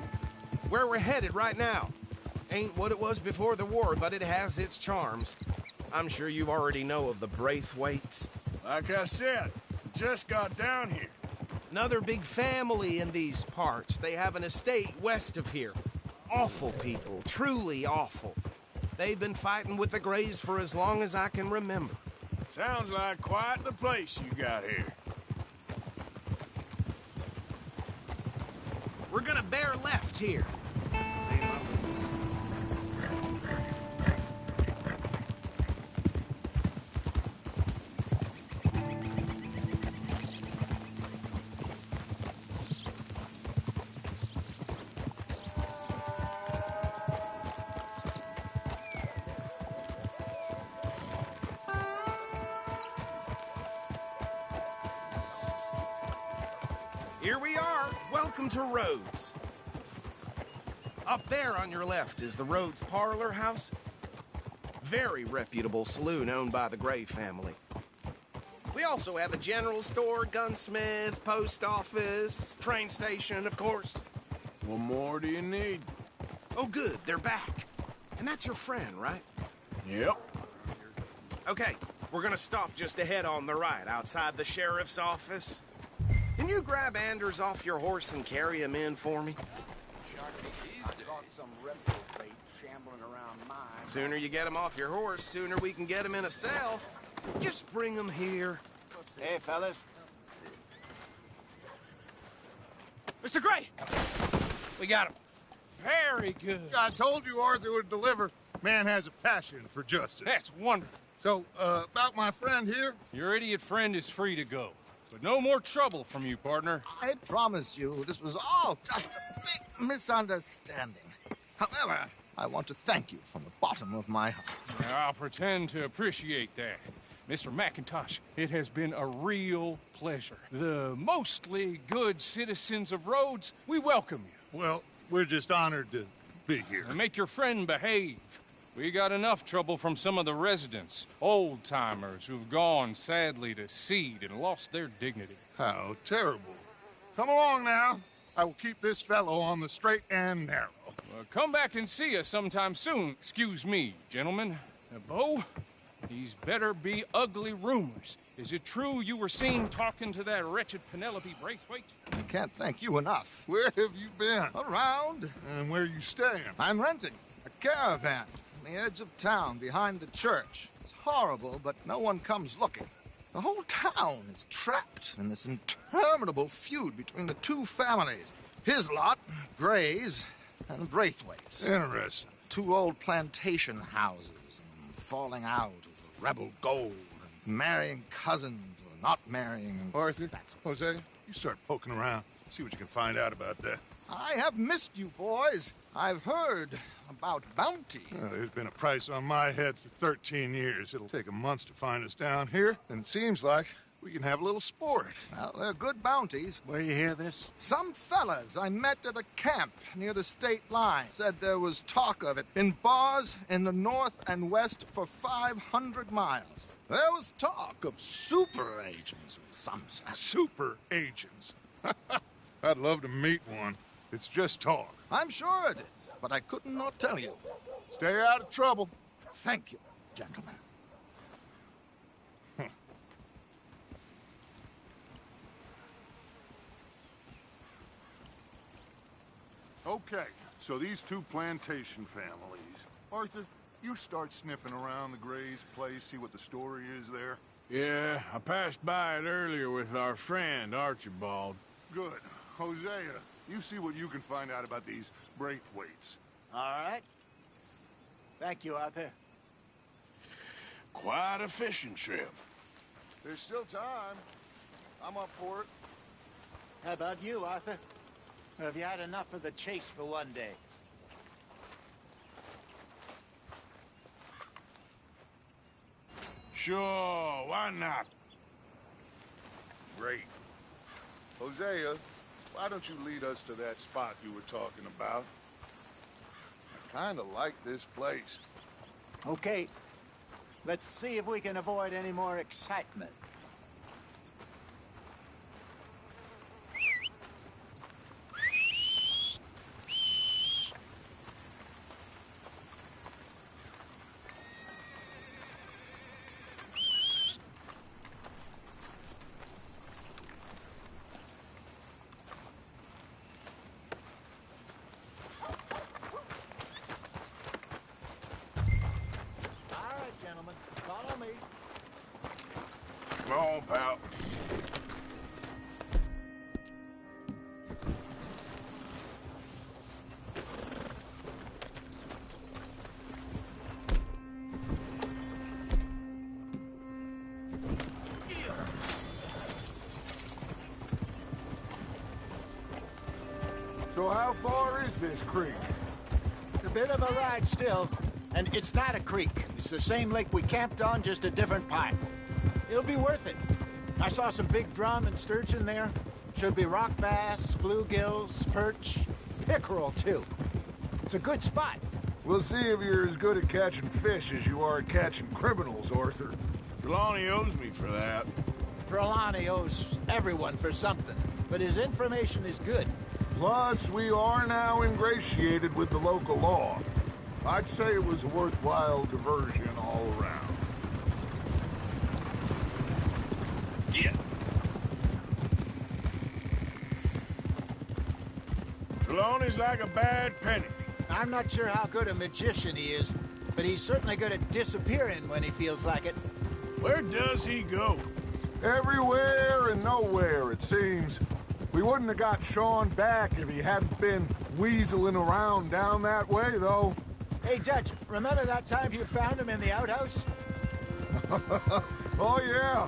Where we're headed right now. Ain't what it was before the war, but it has its charms. I'm sure you already know of the Braithwaites. Like I said, just got down here. Another big family in these parts. They have an estate west of here. Awful people, truly awful. They've been fighting with the Greys for as long as I can remember. Sounds like quite the place you got here. We're gonna bear left here. Here we are. Welcome to Rhodes. Up there on your left is the Rhodes Parlor House. Very reputable saloon owned by the Gray family. We also have a general store, gunsmith, post office, train station, of course. What more do you need? Oh, good. They're back. And that's your friend, right? Yep. Okay, we're gonna stop just ahead on the right, outside the sheriff's office. Can you grab Anders off your horse and carry him in for me? Sooner you get him off your horse, sooner we can get him in a cell. Just bring him here. Hey, fellas. Mr. Gray! We got him. Very good. I told you Arthur would deliver. Man has a passion for justice. That's wonderful. So, about my friend here? Your idiot friend is free to go. But no more trouble from you, partner. I promise you, this was all just a big misunderstanding. However, I want to thank you from the bottom of my heart. I'll pretend to appreciate that. Mr. McIntosh, it has been a real pleasure. The mostly good citizens of Rhodes, we welcome you. Well, we're just honored to be here. And make your friend behave. We got enough trouble from some of the residents, old-timers who've gone, sadly, to seed and lost their dignity. How terrible. Come along now. I will keep this fellow on the straight and narrow. Well, come back and see us sometime soon. Excuse me, gentlemen. Bo, these better be ugly rumors. Is it true you were seen talking to that wretched Penelope Braithwaite? I can't thank you enough. Where have you been? Around. And where are you staying? I'm renting a caravan on the edge of town behind the church. It's horrible, but no one comes looking. The whole town is trapped in this interminable feud between the two families. His lot, Gray's, and Braithwaite's. Interesting. Two old plantation houses, and falling out of rebel gold, and marrying cousins or not marrying. Arthur, Jose, you start poking around. See what you can find out about that. I have missed you, boys. I've heard about bounty. There's been a price on my head for 13 years. It'll take a month to find us down here, and it seems like we can have a little sport. Well, they're good bounties. Where you hear this? Some fellas I met at a camp near the state line said there was talk of it in bars in the north and west for 500 miles. There was talk of super agents, some said. Super agents? I'd love to meet one. It's just talk. I'm sure it is, but I couldn't not tell you. Stay out of trouble. Thank you, gentlemen. Okay, so these two plantation families. Arthur, you start sniffing around the Gray's place, see what the story is there. Yeah, I passed by it earlier with our friend, Archibald. Good. Hosea, you see what you can find out about these Braithwaites. All right. Thank you, Arthur. Quite a fishing trip. There's still time. I'm up for it. How about you, Arthur? Or have you had enough of the chase for one day? Sure, why not? Great. Hosea, why don't you lead us to that spot you were talking about? I kind of like this place. Okay. Let's see if we can avoid any more excitement. Come on, pal. So how far is this creek? It's a bit of a ride still, and it's not a creek. It's the same lake we camped on, just a different part. It'll be worth it. I saw some big drum and sturgeon there. Should be rock bass, bluegills, perch, pickerel too. It's a good spot. We'll see if you're as good at catching fish as you are at catching criminals, Arthur. Trelawney owes me for that. Trelawney owes everyone for something, but his information is good. Plus, we are now ingratiated with the local law. I'd say it was a worthwhile diversion all around. Get. Trelawney's like a bad penny. I'm not sure how good a magician he is, but he's certainly good at disappearing when he feels like it. Where does he go? Everywhere and nowhere, it seems. We wouldn't have got Sean back if he hadn't been weaseling around down that way, though. Hey, Dutch, remember that time you found him in the outhouse? Oh, yeah.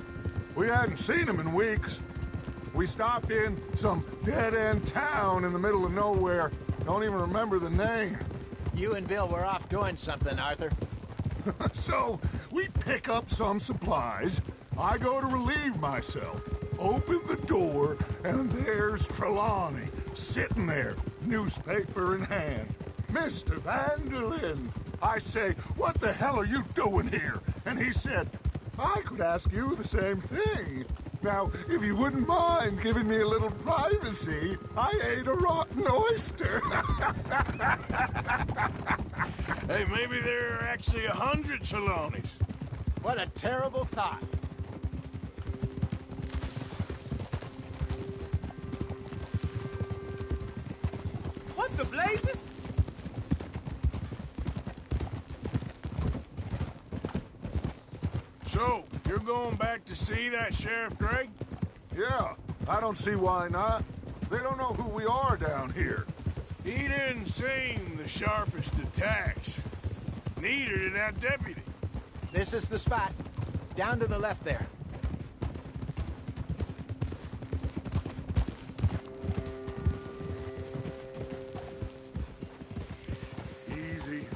We hadn't seen him in weeks. We stopped in some dead-end town in the middle of nowhere. Don't even remember the name. You and Bill were off doing something, Arthur. So, we pick up some supplies. I go to relieve myself. Open the door, and there's Trelawney, sitting there, newspaper in hand. Mr. Vanderlyn. I say, what the hell are you doing here? And he said, I could ask you the same thing. Now, if you wouldn't mind giving me a little privacy, I ate a rotten oyster. Hey, maybe there are actually 100 Trelawneys. What a terrible thought. What the blazes? So, you're going back to see that Sheriff Gregg? Yeah, I don't see why not. They don't know who we are down here. He didn't seem the sharpest attacks. Neither did that deputy. This is the spot. Down to the left there. Easy.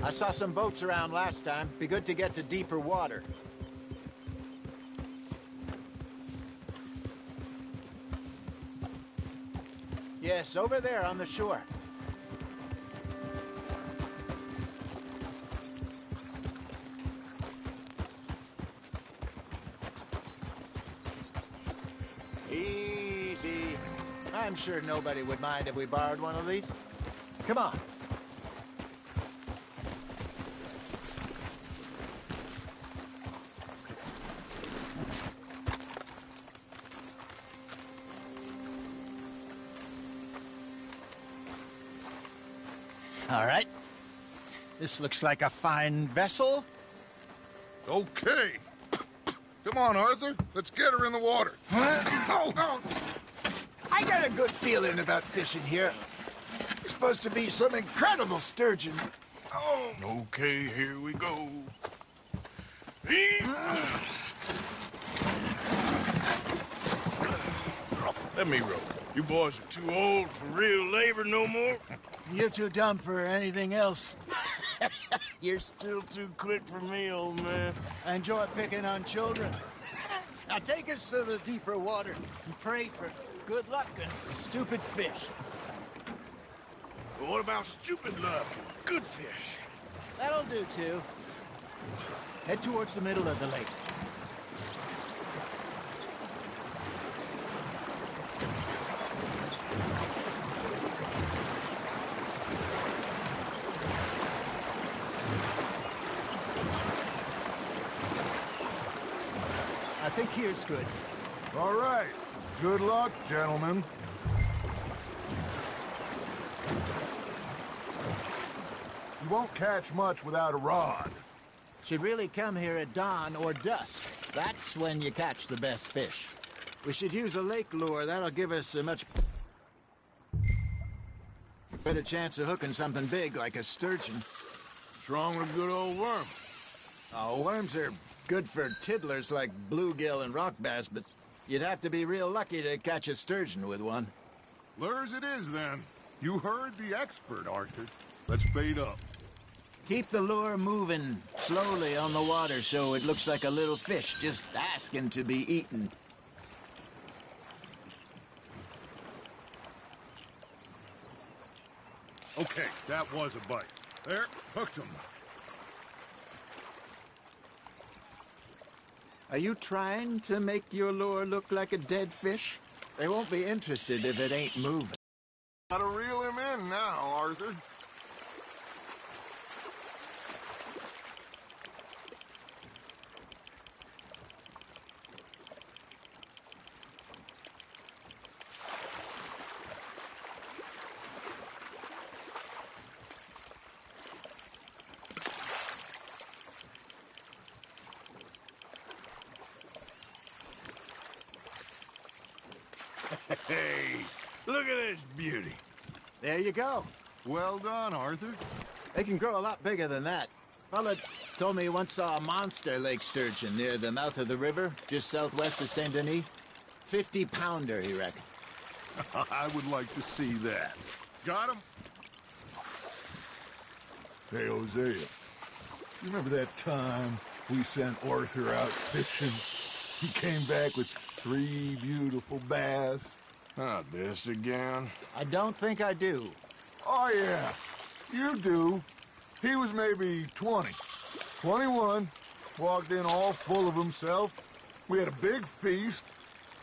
I saw some boats around last time. Be good to get to deeper water. Yes, over there on the shore. Easy. I'm sure nobody would mind if we borrowed one of these. Come on. All right. This looks like a fine vessel. Okay. Come on, Arthur. Let's get her in the water. Oh. I got a good feeling about fishing here. There's supposed to be some incredible sturgeon. Oh. Okay, here we go. Let me row. You boys are too old for real labor no more. You're too dumb for anything else. You're still too quick for me, old man. I enjoy picking on children. Now take us to the deeper water and pray for good luck and stupid fish. But what about stupid luck and good fish? That'll do, too. Head towards the middle of the lake. I think here's good. All right. Good luck, gentlemen. You won't catch much without a rod. Should really come here at dawn or dusk. That's when you catch the best fish. We should use a lake lure. That'll give us a much better chance of hooking something big like a sturgeon. What's wrong with a good old worm? Oh, worms are good for tiddlers like bluegill and rock bass, but you'd have to be real lucky to catch a sturgeon with one. Lures it is, then. You heard the expert, Arthur. Let's bait up. Keep the lure moving slowly on the water so it looks like a little fish just asking to be eaten. Okay, that was a bite. There, hooked him. Are you trying to make your lure look like a dead fish? They won't be interested if it ain't moving. Gotta reel him in now, Arthur. Hey, look at this beauty. There you go. Well done, Arthur. They can grow a lot bigger than that. Fella told me he once saw a monster lake sturgeon near the mouth of the river, just southwest of Saint Denis. 50-pounder, he reckoned. I would like to see that. Got him? Hey, Hosea. You remember that time we sent Arthur out fishing? He came back with 3 beautiful bass. Not this again. I don't think I do. Oh, yeah. You do. He was maybe 20. 21. Walked in all full of himself. We had a big feast.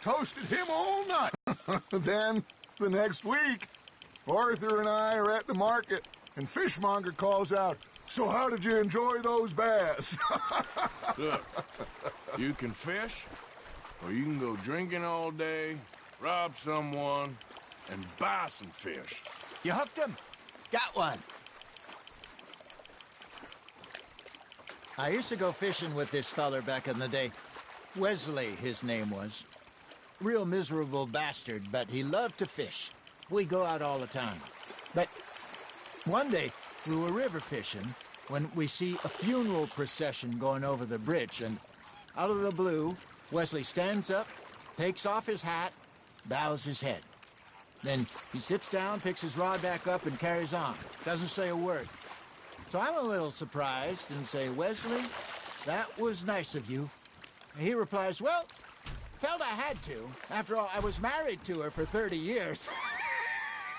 Toasted him all night. Then, the next week, Arthur and I are at the market, and Fishmonger calls out, "So how did you enjoy those bass?" Look, you can fish, or you can go drinking all day, rob someone, and buy some fish. You hooked him. Got one. I used to go fishing with this feller back in the day. Wesley, his name was. Real miserable bastard, but he loved to fish. We go out all the time. But one day, we were river fishing when we see a funeral procession going over the bridge, and out of the blue, Wesley stands up, takes off his hat, bows his head. Then he sits down, picks his rod back up, and carries on. Doesn't say a word. So I'm a little surprised and say, "Wesley, that was nice of you." And he replies, "Well, felt I had to. After all, I was married to her for 30 years.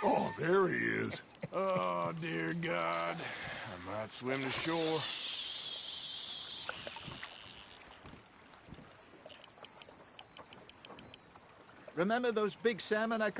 Oh, there he is. Oh, dear God. I might swim to shore. Remember those big salmon I caught?